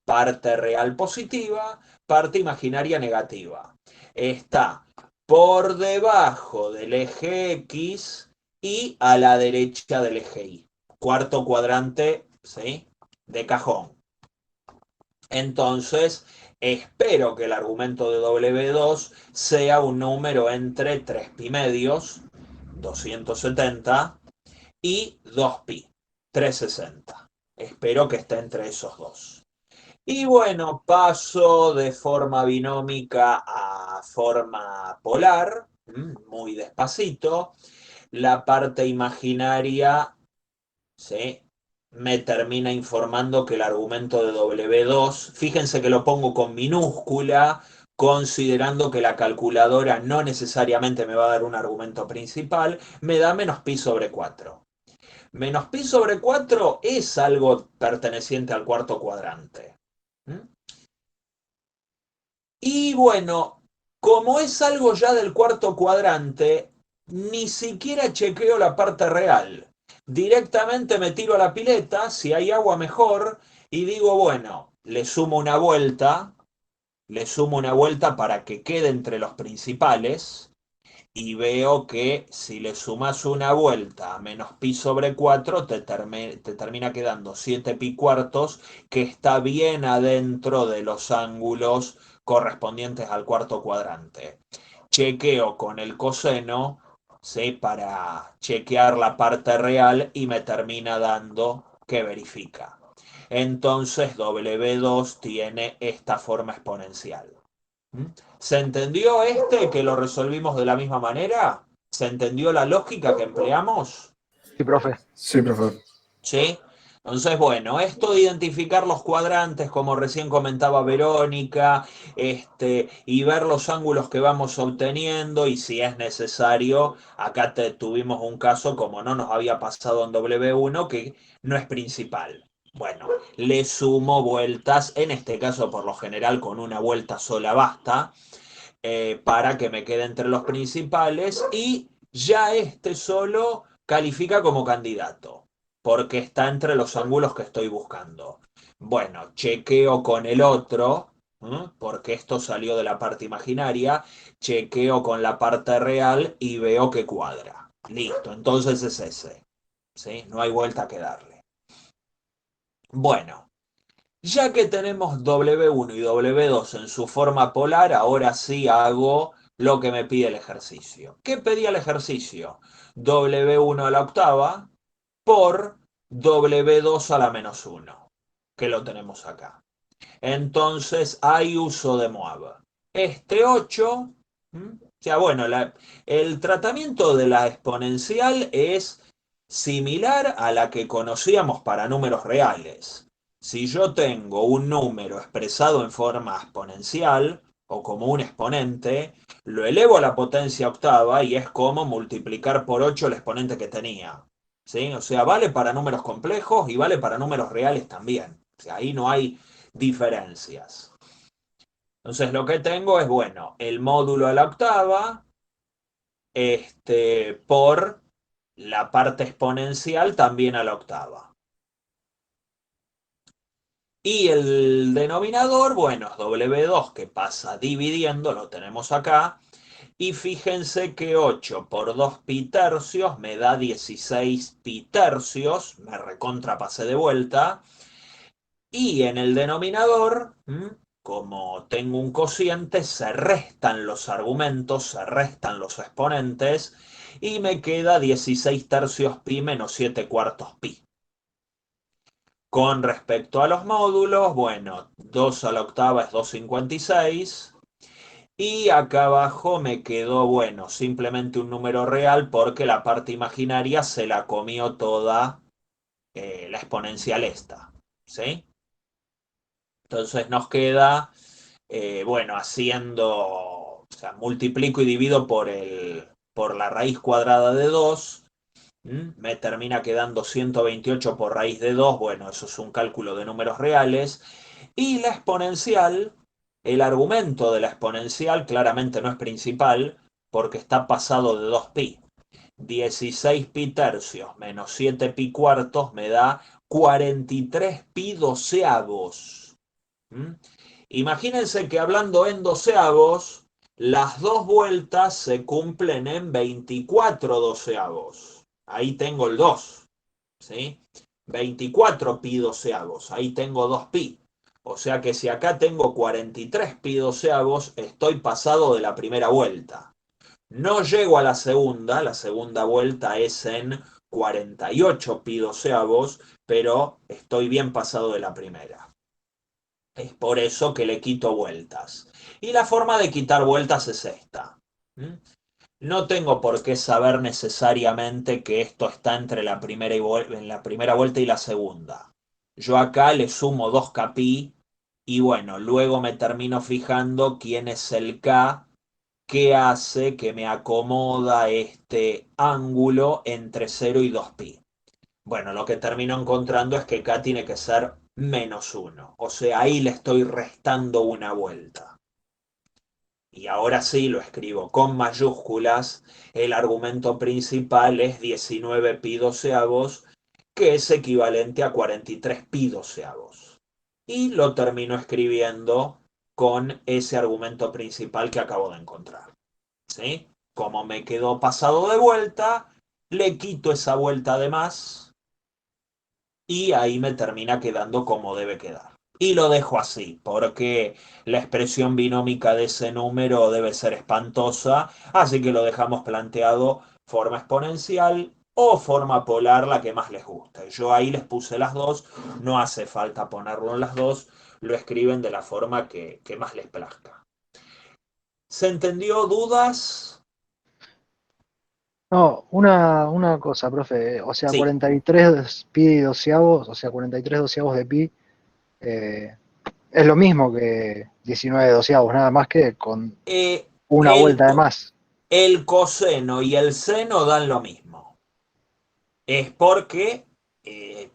Speaker 1: Parte real positiva, parte imaginaria negativa. Está por debajo del eje X y a la derecha del eje Y. Cuarto cuadrante, ¿sí? De cajón. Entonces, espero que el argumento de W2 sea un número entre 3 pi medios, 270, y 2 pi, 360. Espero que esté entre esos dos. Y bueno, paso de forma binómica a forma polar, muy despacito. La parte imaginaria, ¿sí? Me termina informando que el argumento de W2, fíjense que lo pongo con minúscula, considerando que la calculadora no necesariamente me va a dar un argumento principal, me da menos pi sobre 4. Menos pi sobre 4 es algo perteneciente al cuarto cuadrante. ¿Mm? Y bueno, como es algo ya del cuarto cuadrante, ni siquiera chequeo la parte real. Directamente me tiro a la pileta, si hay agua mejor, y digo, bueno, le sumo una vuelta para que quede entre los principales, y veo que si le sumas una vuelta a menos pi sobre 4, te termina quedando 7 pi cuartos, que está bien adentro de los ángulos correspondientes al cuarto cuadrante. Chequeo con el coseno, ¿sí? Para chequear la parte real y me termina dando que verifica. Entonces W2 tiene esta forma exponencial. ¿Mm? ¿Se entendió que lo resolvimos de la misma manera? ¿Se entendió la lógica que empleamos?
Speaker 2: Sí, profe.
Speaker 5: Sí, profe.
Speaker 1: ¿Sí? Entonces, bueno, esto de identificar los cuadrantes, como recién comentaba Verónica, y ver los ángulos que vamos obteniendo y si es necesario, acá tuvimos un caso como no nos había pasado en W1 que no es principal. Bueno, le sumo vueltas, en este caso por lo general con una vuelta sola basta, para que me quede entre los principales y ya este solo califica como candidato, porque está entre los ángulos que estoy buscando. Bueno, chequeo con el otro, porque esto salió de la parte imaginaria, chequeo con la parte real y veo que cuadra. Listo, entonces es ese. ¿Sí? No hay vuelta que darle. Bueno, ya que tenemos W1 y W2 en su forma polar, ahora sí hago lo que me pide el ejercicio. ¿Qué pedía el ejercicio? W1 a la octava por W2 a la menos 1, que lo tenemos acá. Entonces hay uso de Moab. Este 8, o sea, bueno, el tratamiento de la exponencial es similar a la que conocíamos para números reales. Si yo tengo un número expresado en forma exponencial o como un exponente, lo elevo a la potencia octava y es como multiplicar por 8 el exponente que tenía. ¿Sí? O sea, vale para números complejos y vale para números reales también. O sea, ahí no hay diferencias. Entonces lo que tengo es, bueno, el módulo a la octava, por la parte exponencial también a la octava. Y el denominador, bueno, es W2 que pasa dividiendo, lo tenemos acá. Y fíjense que 8 por 2 pi tercios me da 16 pi tercios, me recontrapasé de vuelta. Y en el denominador, como tengo un cociente, se restan los argumentos, se restan los exponentes y me queda 16 tercios pi menos 7 cuartos pi. Con respecto a los módulos, bueno, 2 a la octava es 2,56 y acá abajo me quedó, bueno, simplemente un número real porque la parte imaginaria se la comió toda la exponencial esta, ¿sí? Entonces nos queda, bueno, haciendo, o sea, multiplico y divido por la raíz cuadrada de 2, me termina quedando 128 por raíz de 2, bueno, eso es un cálculo de números reales, y la exponencial, el argumento de la exponencial claramente no es principal, porque está pasado de 2pi. 16 pi tercios menos 7 pi cuartos me da 43 pi doceavos. Imagínense que hablando en doceavos, las dos vueltas se cumplen en 24 doceavos. Ahí tengo el 2, ¿sí? 24 pi doceavos, ahí tengo 2 pi. O sea que si acá tengo 43 pi doceavos, estoy pasado de la primera vuelta. No llego a la segunda vuelta es en 48 pi doceavos, pero estoy bien pasado de la primera. Es por eso que le quito vueltas. Y la forma de quitar vueltas es esta. No tengo por qué saber necesariamente que esto está entre la primera, en la primera vuelta y la segunda. Yo acá le sumo 2 kpi y bueno, luego me termino fijando quién es el k que hace que me acomoda este ángulo entre 0 y 2pi. Bueno, lo que termino encontrando es que k tiene que ser menos 1. O sea, ahí le estoy restando una vuelta. Y ahora sí lo escribo con mayúsculas. El argumento principal es 19 pi doceavos, que es equivalente a 43 pi doceavos. Y lo termino escribiendo con ese argumento principal que acabo de encontrar. ¿Sí? Como me quedó pasado de vuelta, le quito esa vuelta de más y ahí me termina quedando como debe quedar. Y lo dejo así, porque la expresión binómica de ese número debe ser espantosa, así que lo dejamos planteado forma exponencial o forma polar, la que más les guste. Yo ahí les puse las dos, no hace falta ponerlo en las dos, lo escriben de la forma que más les plazca. ¿Se entendió? ¿Dudas?
Speaker 2: No, una cosa, profe. O sea,
Speaker 1: Sí.
Speaker 2: 43 pi y doceavos, o sea, 43 doceavos de pi, eh, es lo mismo que 19 doceavos, nada más que con
Speaker 1: Eh,
Speaker 2: una
Speaker 1: el,
Speaker 2: vuelta de
Speaker 1: co-
Speaker 2: más.
Speaker 1: el coseno y el seno dan lo mismo. Es porque, eh,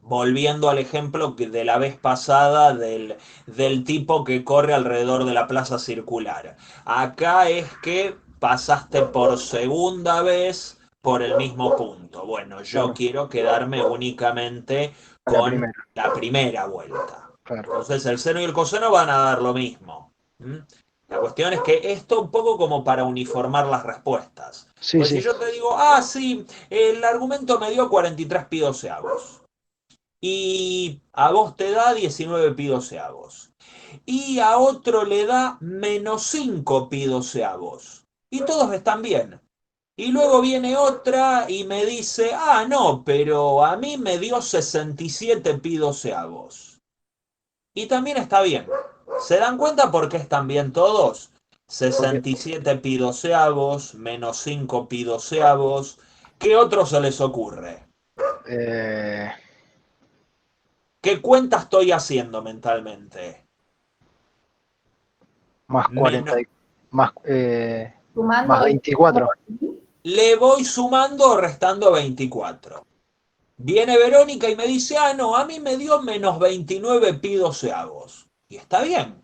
Speaker 1: volviendo al ejemplo de la vez pasada del tipo que corre alrededor de la plaza circular, acá es que pasaste por segunda vez por el mismo punto. Bueno, yo
Speaker 2: Claro,
Speaker 1: quiero quedarme únicamente
Speaker 2: a la
Speaker 1: con
Speaker 2: primera,
Speaker 1: la primera vuelta.
Speaker 2: claro.
Speaker 1: Entonces el seno y el coseno van a dar lo mismo. ¿Mm? La cuestión es que esto un poco como para uniformar las respuestas.
Speaker 2: Sí,
Speaker 1: Pues si
Speaker 2: sí.
Speaker 1: yo te digo, sí, el argumento me dio 43 pi doceavos. Y a vos te da 19 pi doceavos. Y a otro le da menos 5 pi doceavos. Y todos están bien. Y luego viene otra y me dice, no, pero a mí me dio 67 pi doceavos. Y también está bien. ¿Se dan cuenta por qué están bien todos?
Speaker 2: Porque
Speaker 1: 67 pi doceavos, menos 5 pi doceavos. ¿Qué otro se les ocurre?
Speaker 2: eh,
Speaker 1: ¿Qué cuenta estoy haciendo mentalmente?
Speaker 2: más 40,
Speaker 1: Menos,
Speaker 2: más, más
Speaker 4: Sumando y
Speaker 2: 24.
Speaker 1: le voy sumando o restando 24. Viene Verónica y me dice, no, a mí me dio menos 29 pi doceavos. Y está bien,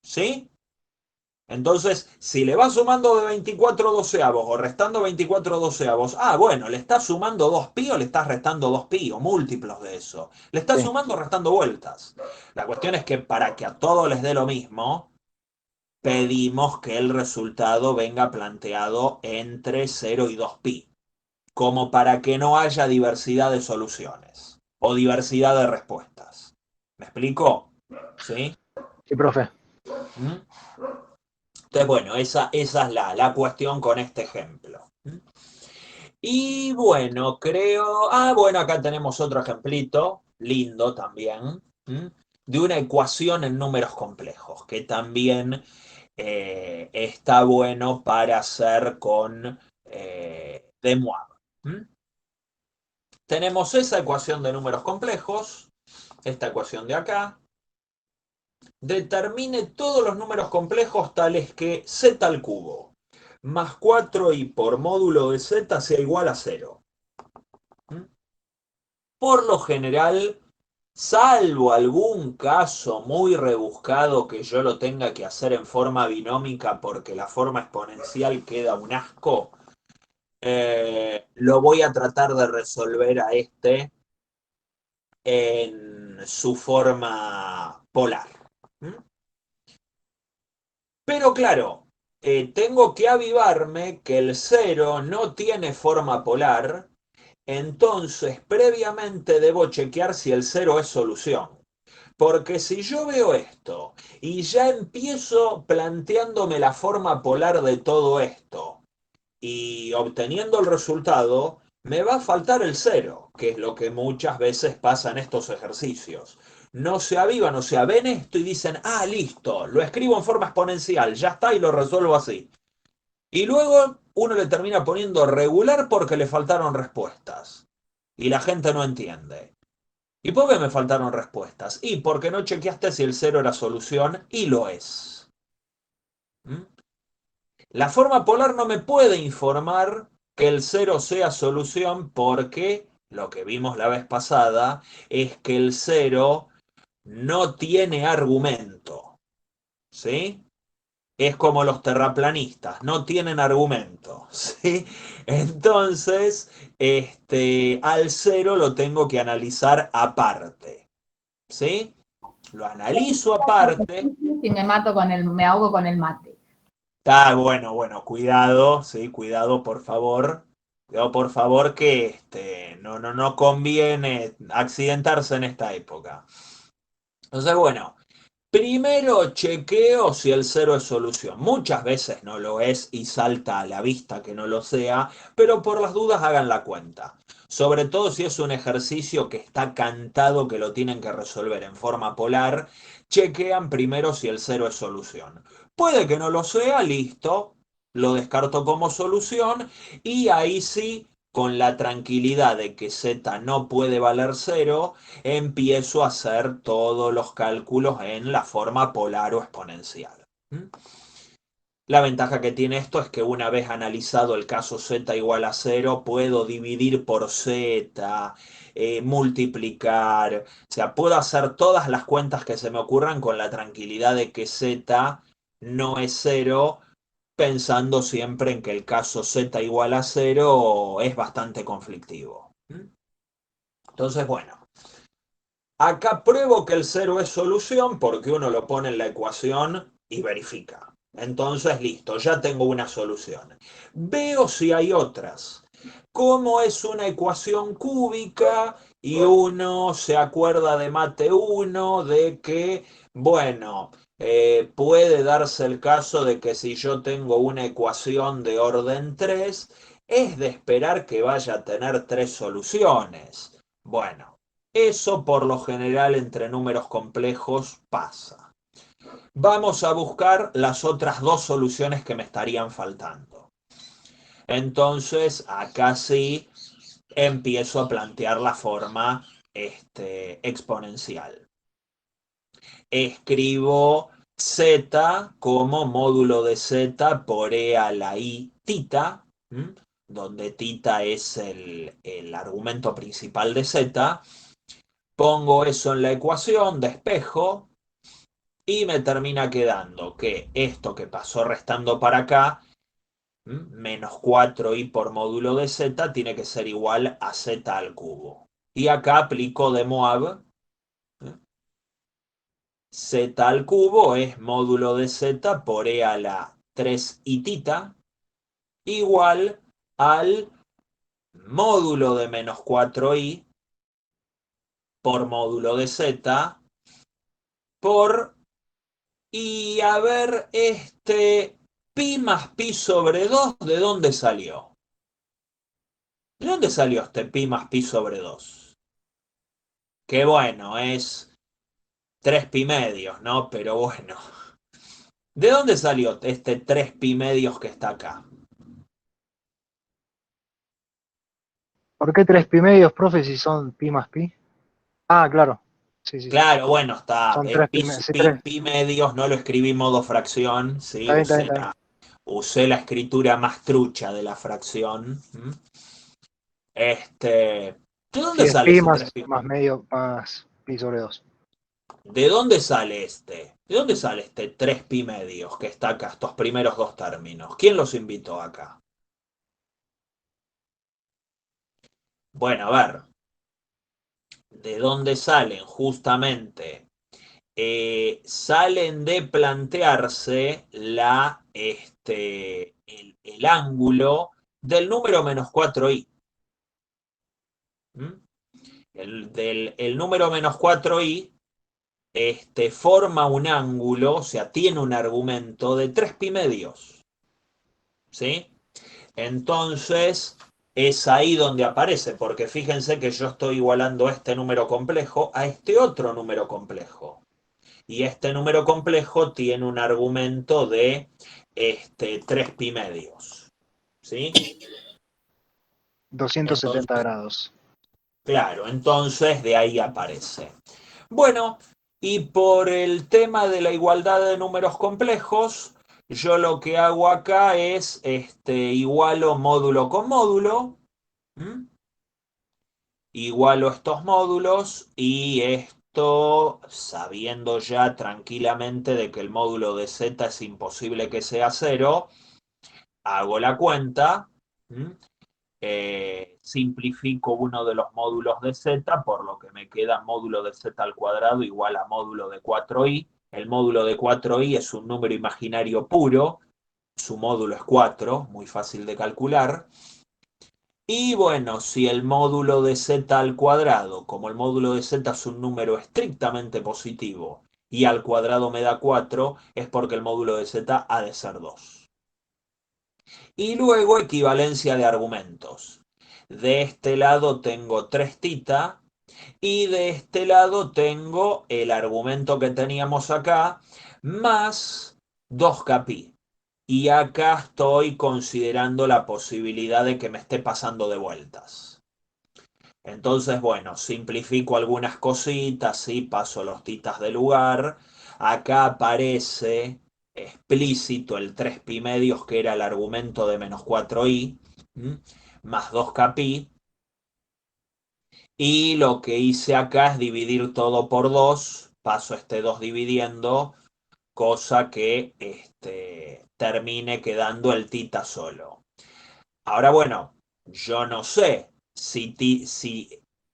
Speaker 1: ¿sí? Entonces, si le va sumando de 24 doceavos o restando 24 doceavos, bueno, le estás sumando 2 pi o le estás restando 2 pi o múltiplos de eso. Le estás
Speaker 2: Sí,
Speaker 1: sumando o restando vueltas. La cuestión es que para que a todos les dé lo mismo, pedimos que el resultado venga planteado entre 0 y 2 pi, como para que no haya diversidad de soluciones o diversidad de respuestas. ¿Me explico? ¿Sí?
Speaker 2: sí, profe.
Speaker 1: ¿Mm? Entonces, bueno, esa es la cuestión con este ejemplo. Y bueno, creo. Bueno, acá tenemos otro ejemplito, lindo también, de una ecuación en números complejos, que también está bueno para hacer con de Moivre. Tenemos esa ecuación de números complejos, esta ecuación de acá. Determine todos los números complejos tales que z al cubo más 4i por módulo de z sea igual a 0. Por lo general, salvo algún caso muy rebuscado que yo lo tenga que hacer en forma binómica porque la forma exponencial queda un asco, lo voy a tratar de resolver a este en su forma polar. Pero claro, tengo que avivarme que el 0 no tiene forma polar, entonces previamente debo chequear si el 0 es solución. Porque si yo veo esto y ya empiezo planteándome la forma polar de todo esto y obteniendo el resultado, me va a faltar el 0, que es lo que muchas veces pasa en estos ejercicios. No se avivan, o sea, ven esto y dicen, listo, lo escribo en forma exponencial, ya está y lo resuelvo así. Y luego uno le termina poniendo regular porque le faltaron respuestas. Y la gente no entiende. ¿Y por qué me faltaron respuestas? Y porque no chequeaste si el 0 era solución y lo es. ¿Mm? La forma polar no me puede informar que el 0 sea solución porque lo que vimos la vez pasada es que el 0 no tiene argumento. ¿Sí? Es como los terraplanistas, no tienen argumento. ¿Sí? Entonces, al 0 lo tengo que analizar aparte. ¿Sí? Lo analizo aparte.
Speaker 4: Y me ahogo con el mate.
Speaker 1: Bueno, bueno, cuidado, sí, cuidado, por favor. Cuidado, por favor, que no conviene accidentarse en esta época. Entonces, bueno, primero chequeo si el 0 es solución. Muchas veces no lo es y salta a la vista que no lo sea, pero por las dudas hagan la cuenta. Sobre todo si es un ejercicio que está cantado que lo tienen que resolver en forma polar, chequean primero si el 0 es solución. Puede que no lo sea, listo. lo descarto como solución y ahí sí, con la tranquilidad de que z no puede valer 0, empiezo a hacer todos los cálculos en la forma polar o exponencial. ¿Mm? La ventaja que tiene esto es que una vez analizado el caso z igual a 0, puedo dividir por z, multiplicar, o sea, puedo hacer todas las cuentas que se me ocurran con la tranquilidad de que z no es 0, pensando siempre en que el caso z igual a 0 es bastante conflictivo. Entonces, bueno, acá pruebo que el 0 es solución porque uno lo pone en la ecuación y verifica. Entonces, listo, ya tengo una solución. Veo si hay otras. Como es una ecuación cúbica y uno se acuerda de mate 1, de que, bueno, puede darse el caso de que si yo tengo una ecuación de orden 3, es de esperar que vaya a tener 3 soluciones. Bueno, eso por lo general entre números complejos pasa. Vamos a buscar las otras dos soluciones que me estarían faltando. Entonces, acá sí empiezo a plantear la forma exponencial. Escribo z como módulo de z por e a la i tita, donde tita es el argumento principal de z. Pongo eso en la ecuación, despejo, y me termina quedando que esto que pasó restando para acá, menos 4i por módulo de z, tiene que ser igual a z al cubo. Y acá aplico de Moab. Z al cubo es módulo de z por e a la 3i tita, igual al módulo de menos 4i por módulo de z por, y a ver, pi más pi sobre 2, ¿de dónde salió? ¿De dónde salió este pi más pi sobre 2? Que bueno, es 3 pi medios, ¿no? Pero bueno. ¿De dónde salió este 3 pi medios que está acá?
Speaker 2: ¿Por qué 3 pi medios, profe, si son pi más pi? Ah, claro. Sí, sí, sí.
Speaker 1: Claro, bueno, está.
Speaker 2: Son 3 pi, sí, 3.
Speaker 1: Pi medios, no lo escribí modo fracción, ¿sí?
Speaker 2: Está bien, está bien, está bien.
Speaker 1: Usé la escritura más trucha de la fracción. ¿De
Speaker 2: Sí,
Speaker 1: dónde
Speaker 2: es
Speaker 1: sale
Speaker 2: pi
Speaker 1: ese 3
Speaker 2: más,
Speaker 1: pi?
Speaker 2: más medio, más pi sobre 2.
Speaker 1: ¿De dónde sale este? ¿De dónde sale este 3 pi medios que está acá, estos primeros dos términos? ¿Quién los invitó acá? Bueno, a ver. ¿De dónde salen? Justamente salen de plantearse el ángulo del número menos 4i. ¿Mm? El número menos 4i forma un ángulo, o sea, tiene un argumento de 3 pi medios. ¿Sí? Entonces, es ahí donde aparece, porque fíjense que yo estoy igualando este número complejo a este otro número complejo. Y este número complejo tiene un argumento de 3 pi medios. ¿Sí?
Speaker 2: 270
Speaker 1: Entonces,
Speaker 2: grados.
Speaker 1: claro, entonces de ahí aparece. Bueno, y por el tema de la igualdad de números complejos, yo lo que hago acá es igualo módulo con módulo. ¿Mm? Igualo estos módulos y esto, sabiendo ya tranquilamente de que el módulo de z es imposible que sea 0, hago la cuenta, simplifico uno de los módulos de z, por lo que me queda módulo de z al cuadrado igual a módulo de 4i. El módulo de 4i es un número imaginario puro, su módulo es 4, muy fácil de calcular. Y bueno, si el módulo de z al cuadrado, como el módulo de z es un número estrictamente positivo y al cuadrado me da 4, es porque el módulo de z ha de ser 2. Y luego equivalencia de argumentos. De este lado tengo 3 tita y de este lado tengo el argumento que teníamos acá más 2 pi. y acá estoy considerando la posibilidad de que me esté pasando de vueltas. Entonces, bueno, simplifico algunas cositas y paso los titas de lugar. Acá aparece explícito el 3pi medios, que era el argumento de menos 4i, más 2kpi. Y lo que hice acá es dividir todo por 2. Paso este 2 dividiendo, cosa que termine quedando el tita solo. Ahora, bueno, yo no sé si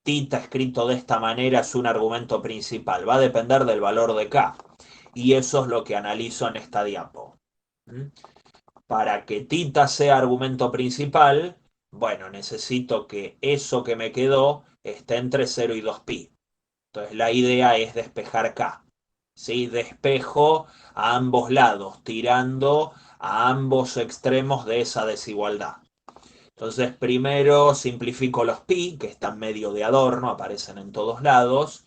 Speaker 1: tita escrito de esta manera es un argumento principal. Va a depender del valor de k. Y eso es lo que analizo en esta diapo. Para que tita sea argumento principal, bueno, necesito que eso que me quedó esté entre 0 y 2pi. Entonces la idea es despejar k. ¿Sí? Despejo a ambos lados, tirando a ambos extremos de esa desigualdad. Entonces primero simplifico los pi, que están medio de adorno, aparecen en todos lados.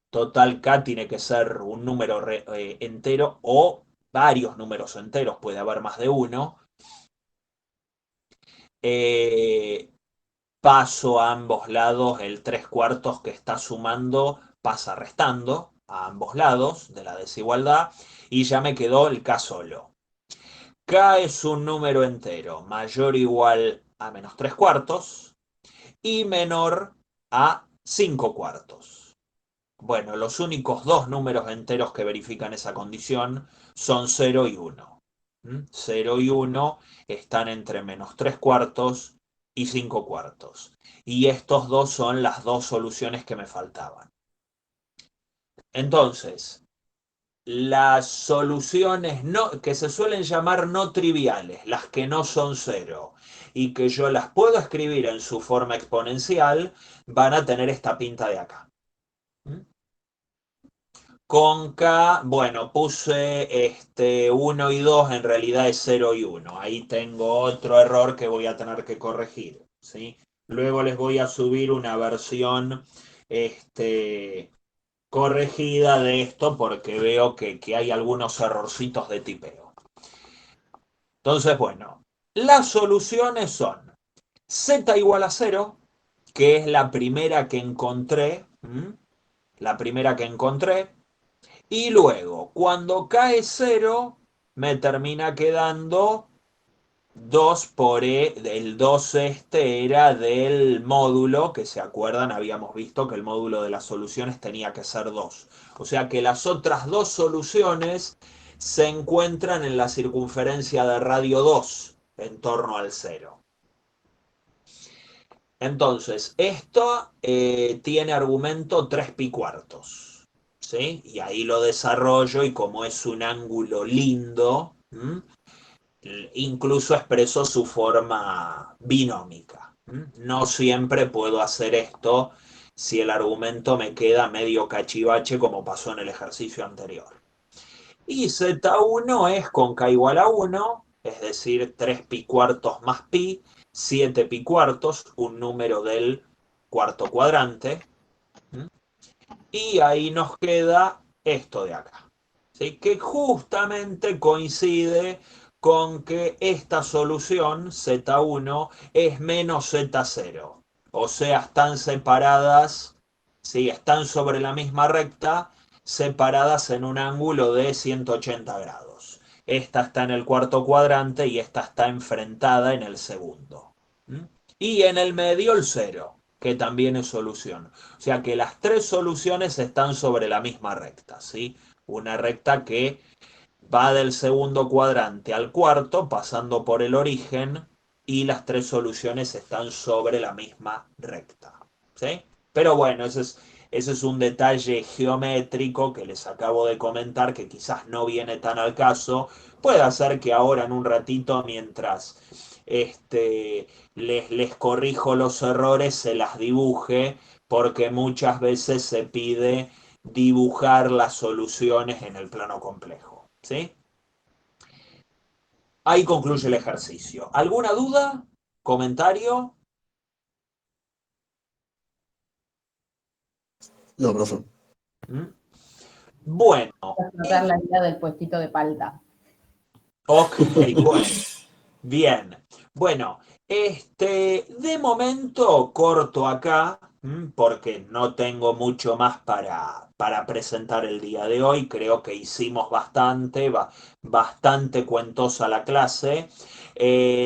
Speaker 1: Total, k tiene que ser un número entero o varios números enteros, puede haber más de uno. Paso a ambos lados el 3/4 que está sumando, pasa restando a ambos lados de la desigualdad y ya me quedó el k solo. K es un número entero mayor o igual a menos 3/4 y menor a 5/4. Bueno, los únicos dos números enteros que verifican esa condición son 0 y 1. 0 y 1 están entre menos 3/4 y 5/4. Y estos dos son las dos soluciones que me faltaban. Entonces, las soluciones que se suelen llamar no triviales, las que no son 0, y que yo las puedo escribir en su forma exponencial, van a tener esta pinta de acá. Con K, bueno, puse 1 y 2, en realidad es 0 y 1. Ahí tengo otro error que voy a tener que corregir, ¿sí? Luego les voy a subir una versión corregida de esto porque veo que hay algunos errorcitos de tipeo. Entonces, bueno, las soluciones son z igual a 0, que es la primera que encontré, la primera que encontré. Y luego, cuando cae 0, me termina quedando 2 por e. El 2 era del módulo, que se acuerdan, habíamos visto que el módulo de las soluciones tenía que ser 2. O sea que las otras dos soluciones se encuentran en la circunferencia de radio 2, en torno al 0. Entonces, esto tiene argumento 3pi4. ¿Sí? Y ahí lo desarrollo y como es un ángulo lindo, incluso expreso su forma binómica. No siempre puedo hacer esto si el argumento me queda medio cachivache como pasó en el ejercicio anterior. Y Z1 es con k igual a 1, es decir, 3pi4 más pi, 7pi4, un número del cuarto cuadrante. Y ahí nos queda esto de acá, ¿sí? Que justamente coincide con que esta solución, Z1, es menos Z0. O sea, están separadas, ¿sí? Están sobre la misma recta, separadas en un ángulo de 180 grados. Esta está en el cuarto cuadrante y esta está enfrentada en el segundo. Y en el medio el 0, que también es solución. O sea que las tres soluciones están sobre la misma recta, ¿sí? Una recta que va del segundo cuadrante al cuarto, pasando por el origen, y las tres soluciones están sobre la misma recta, ¿sí? Pero bueno, ese es un detalle geométrico que les acabo de comentar, que quizás no viene tan al caso. Puede hacer que ahora en un ratito, mientras les corrijo los errores, se las dibuje, porque muchas veces se pide dibujar las soluciones en el plano complejo, ¿sí? Ahí concluye el ejercicio. ¿Alguna duda? ¿Comentario?
Speaker 5: No, profe.
Speaker 1: ¿Mm? Bueno,
Speaker 4: Tratar la idea del puestito de palta.
Speaker 1: Ok, bueno, bien. Bueno, de momento corto acá, porque no tengo mucho más para presentar el día de hoy. Creo que hicimos bastante cuentosa la clase.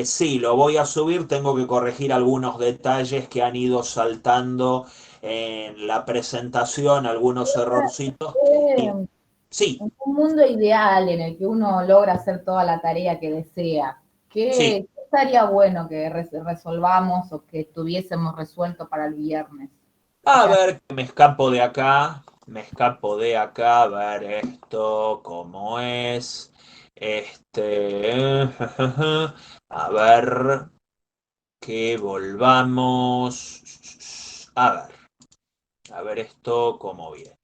Speaker 1: Sí, lo voy a subir, tengo que corregir algunos detalles que han ido saltando en la presentación, algunos errorcitos. Y
Speaker 4: Eh,
Speaker 1: sí,
Speaker 4: En un mundo ideal en el que uno logra hacer toda la tarea que desea,
Speaker 1: sí.
Speaker 4: ¿qué estaría bueno que resolvamos o que tuviésemos resuelto para el viernes? O
Speaker 1: A
Speaker 4: sea,
Speaker 1: ver, me escapo de acá, a ver esto, cómo es. A ver, que volvamos. A ver esto, cómo viene.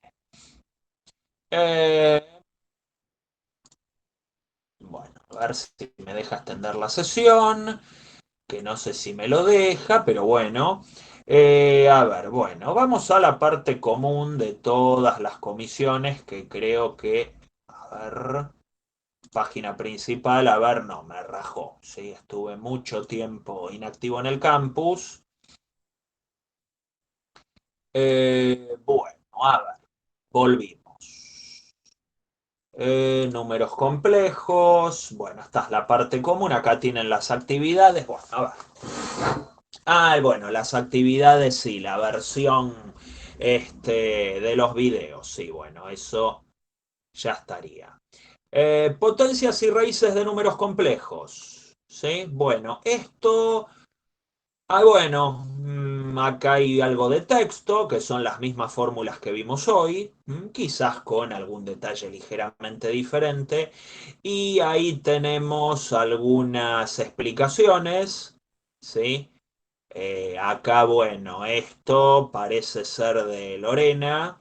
Speaker 1: Eh, bueno, a ver si me deja extender la sesión, que no sé si me lo deja, pero bueno. A ver, bueno, vamos a la parte común de todas las comisiones que creo que, a ver, página principal, a ver, no, me rajó, sí, estuve mucho tiempo inactivo en el campus. Bueno, a ver, volvimos. Números complejos, bueno, esta es la parte común, acá tienen las actividades, bueno, a ver. Bueno, las actividades sí, la versión de los videos, sí, bueno, eso ya estaría. Potencias y raíces de números complejos, ¿sí? Bueno, esto, bueno, acá hay algo de texto, que son las mismas fórmulas que vimos hoy, quizás con algún detalle ligeramente diferente, y ahí tenemos algunas explicaciones, ¿sí? Acá, bueno, esto parece ser de Lorena,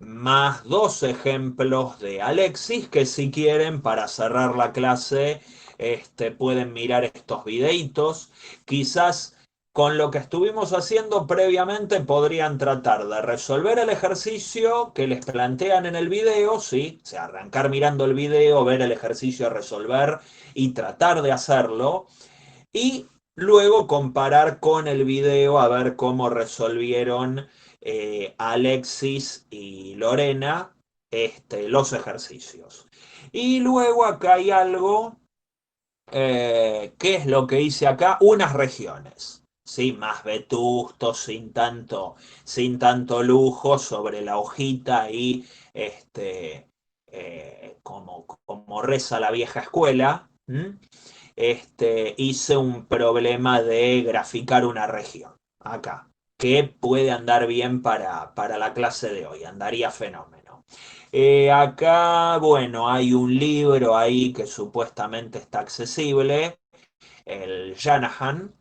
Speaker 1: más dos ejemplos de Alexis, que si quieren, para cerrar la clase, pueden mirar estos videitos. Quizás con lo que estuvimos haciendo previamente podrían tratar de resolver el ejercicio que les plantean en el video, ¿sí? O sea, arrancar mirando el video, ver el ejercicio, resolver y tratar de hacerlo. Y luego comparar con el video a ver cómo resolvieron Alexis y Lorena los ejercicios. Y luego acá hay algo, ¿qué es lo que hice acá? Unas regiones, ¿sí? Más vetusto, sin tanto lujo sobre la hojita y como reza la vieja escuela. Hice un problema de graficar una región acá, que puede andar bien para la clase de hoy, andaría fenómeno. Acá, bueno, hay un libro ahí que supuestamente está accesible, el Shanahan,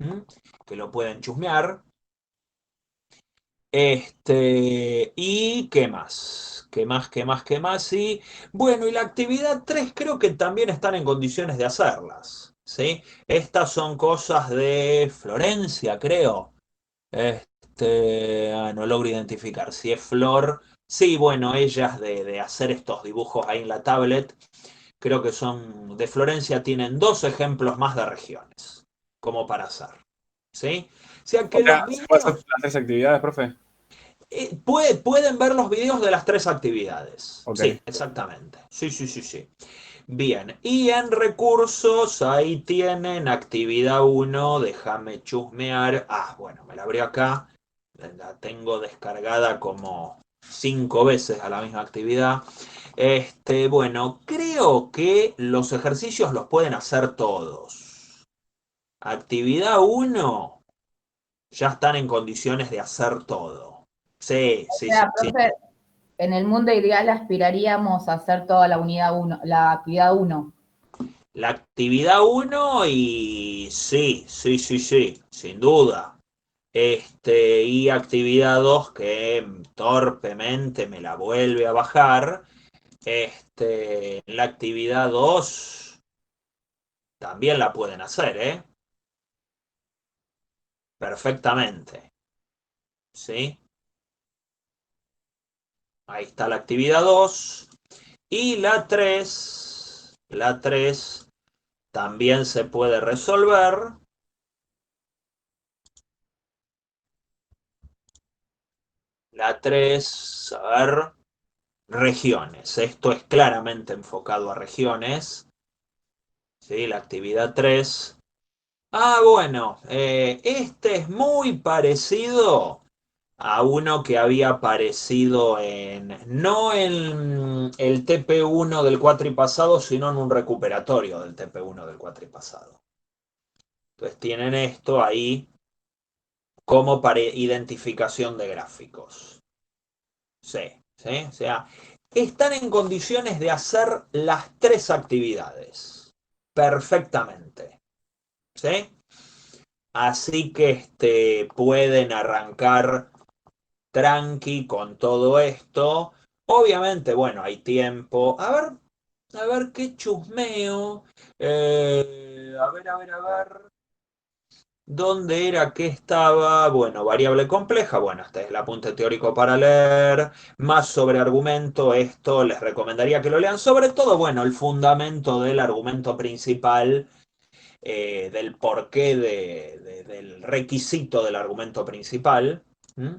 Speaker 1: que lo pueden chusmear. ¿Y qué más? ¿Qué más? Y bueno, y la actividad 3 creo que también están en condiciones de hacerlas, ¿sí? Estas son cosas de Florencia, creo. No logro identificar si es Flor. Sí, bueno, ellas de hacer estos dibujos ahí en la tablet, creo que son de Florencia, tienen dos ejemplos más de regiones, como para hacer, ¿sí? O sea
Speaker 7: O
Speaker 1: que los
Speaker 7: sea, ¿se puede hacer
Speaker 1: niños
Speaker 7: las tres actividades, profe?
Speaker 1: pueden ver los videos de las tres actividades.
Speaker 7: Ok.
Speaker 1: Sí, exactamente. Sí, sí, sí, sí. Bien, y en recursos ahí tienen actividad uno. Déjame chusmear. Bueno, me la abrí acá. La tengo descargada como 5 veces a la misma actividad. Bueno, creo que los ejercicios los pueden hacer todos. Actividad uno ya están en condiciones de hacer todo. Sí,
Speaker 4: o
Speaker 1: sí, sí,
Speaker 4: sea,
Speaker 1: sí.
Speaker 4: profe, en el mundo ideal aspiraríamos a hacer toda la unidad uno, la actividad uno.
Speaker 1: La actividad uno y sí, sí, sí, sí, sin duda. Y actividad 2 que torpemente me la vuelve a bajar. La actividad 2 también la pueden hacer, ¿eh? Perfectamente. ¿Sí? Ahí está la actividad 2. Y la 3 también se puede resolver. La 3, a ver, regiones. Esto es claramente enfocado a regiones. ¿Sí? La actividad 3. Ah, bueno, este es muy parecido a uno que había aparecido no en el TP1 del cuatripasado, sino en un recuperatorio del TP1 del cuatripasado. Entonces tienen esto ahí como para identificación de gráficos. Sí, sí, o sea, están en condiciones de hacer las 3 actividades perfectamente. ¿Sí? Así que pueden arrancar tranqui con todo esto. Obviamente, bueno, hay tiempo. A ver qué chusmeo. A ver. ¿Dónde era que estaba? Bueno, variable compleja. Bueno, este es el apunte teórico para leer. Más sobre argumento. Esto les recomendaría que lo lean. Sobre todo, bueno, el fundamento del argumento principal, del porqué del requisito del argumento principal. ¿Mm?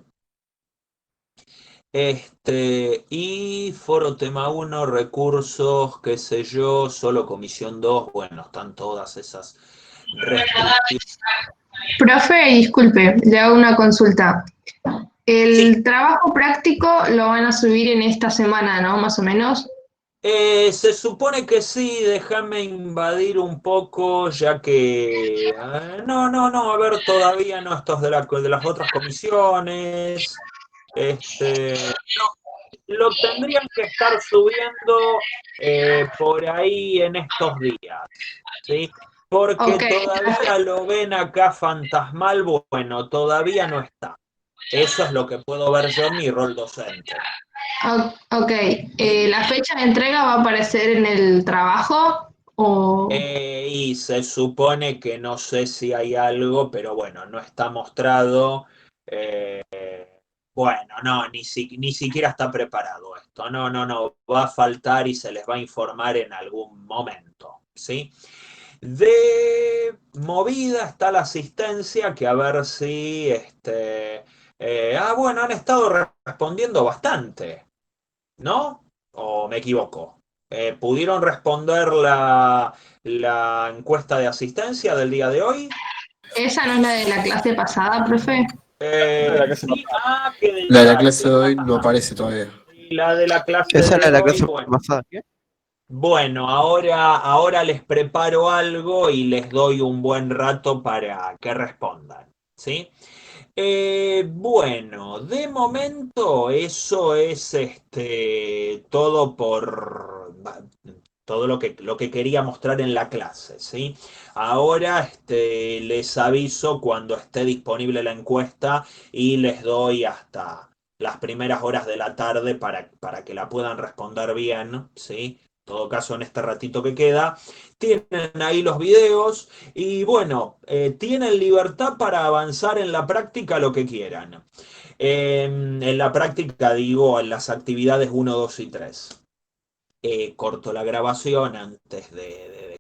Speaker 1: Y foro tema 1, recursos, qué sé yo, solo comisión 2, bueno, están todas esas restricciones.
Speaker 7: Profe, disculpe, le hago una consulta.
Speaker 1: Sí,
Speaker 7: El trabajo práctico lo van a subir en esta semana, ¿no? Más o menos.
Speaker 1: se supone que sí, déjame invadir un poco, ya que... no, a ver, todavía no, estos de las otras comisiones. No, lo tendrían que estar subiendo por ahí en estos días, ¿sí? Porque
Speaker 7: Ok,
Speaker 1: todavía lo ven acá fantasmal, bueno, todavía no está. Eso es lo que puedo ver yo en mi rol docente.
Speaker 7: ok. ¿La fecha de entrega va a aparecer en el trabajo? O...
Speaker 1: Y se supone que no sé si hay algo, pero bueno, no está mostrado. Eh, bueno, no, ni siquiera está preparado esto. No, va a faltar y se les va a informar en algún momento, ¿sí? De movida está la asistencia, que a ver si, bueno, han estado respondiendo bastante, ¿no? ¿O me equivoco? ¿Pudieron responder la encuesta de asistencia del día de hoy?
Speaker 7: ¿Esa no es la de la clase pasada, profe?
Speaker 1: Sí, que de
Speaker 5: La de la
Speaker 1: la,
Speaker 5: clase de hoy no aparece todavía.
Speaker 1: la de la clase
Speaker 3: Esa
Speaker 1: de
Speaker 3: era la
Speaker 1: hoy,
Speaker 3: clase
Speaker 1: bueno.
Speaker 3: pasada. ¿Qué?
Speaker 1: Bueno, ahora les preparo algo y les doy un buen rato para que respondan, ¿sí? Bueno, de momento eso es todo todo lo que quería mostrar en la clase, ¿sí? Ahora les aviso cuando esté disponible la encuesta y les doy hasta las primeras horas de la tarde para que la puedan responder bien, ¿sí? En todo caso, en este ratito que queda, tienen ahí los videos y bueno, tienen libertad para avanzar en la práctica lo que quieran. En la práctica digo en las actividades 1, 2 y 3. Corto la grabación antes de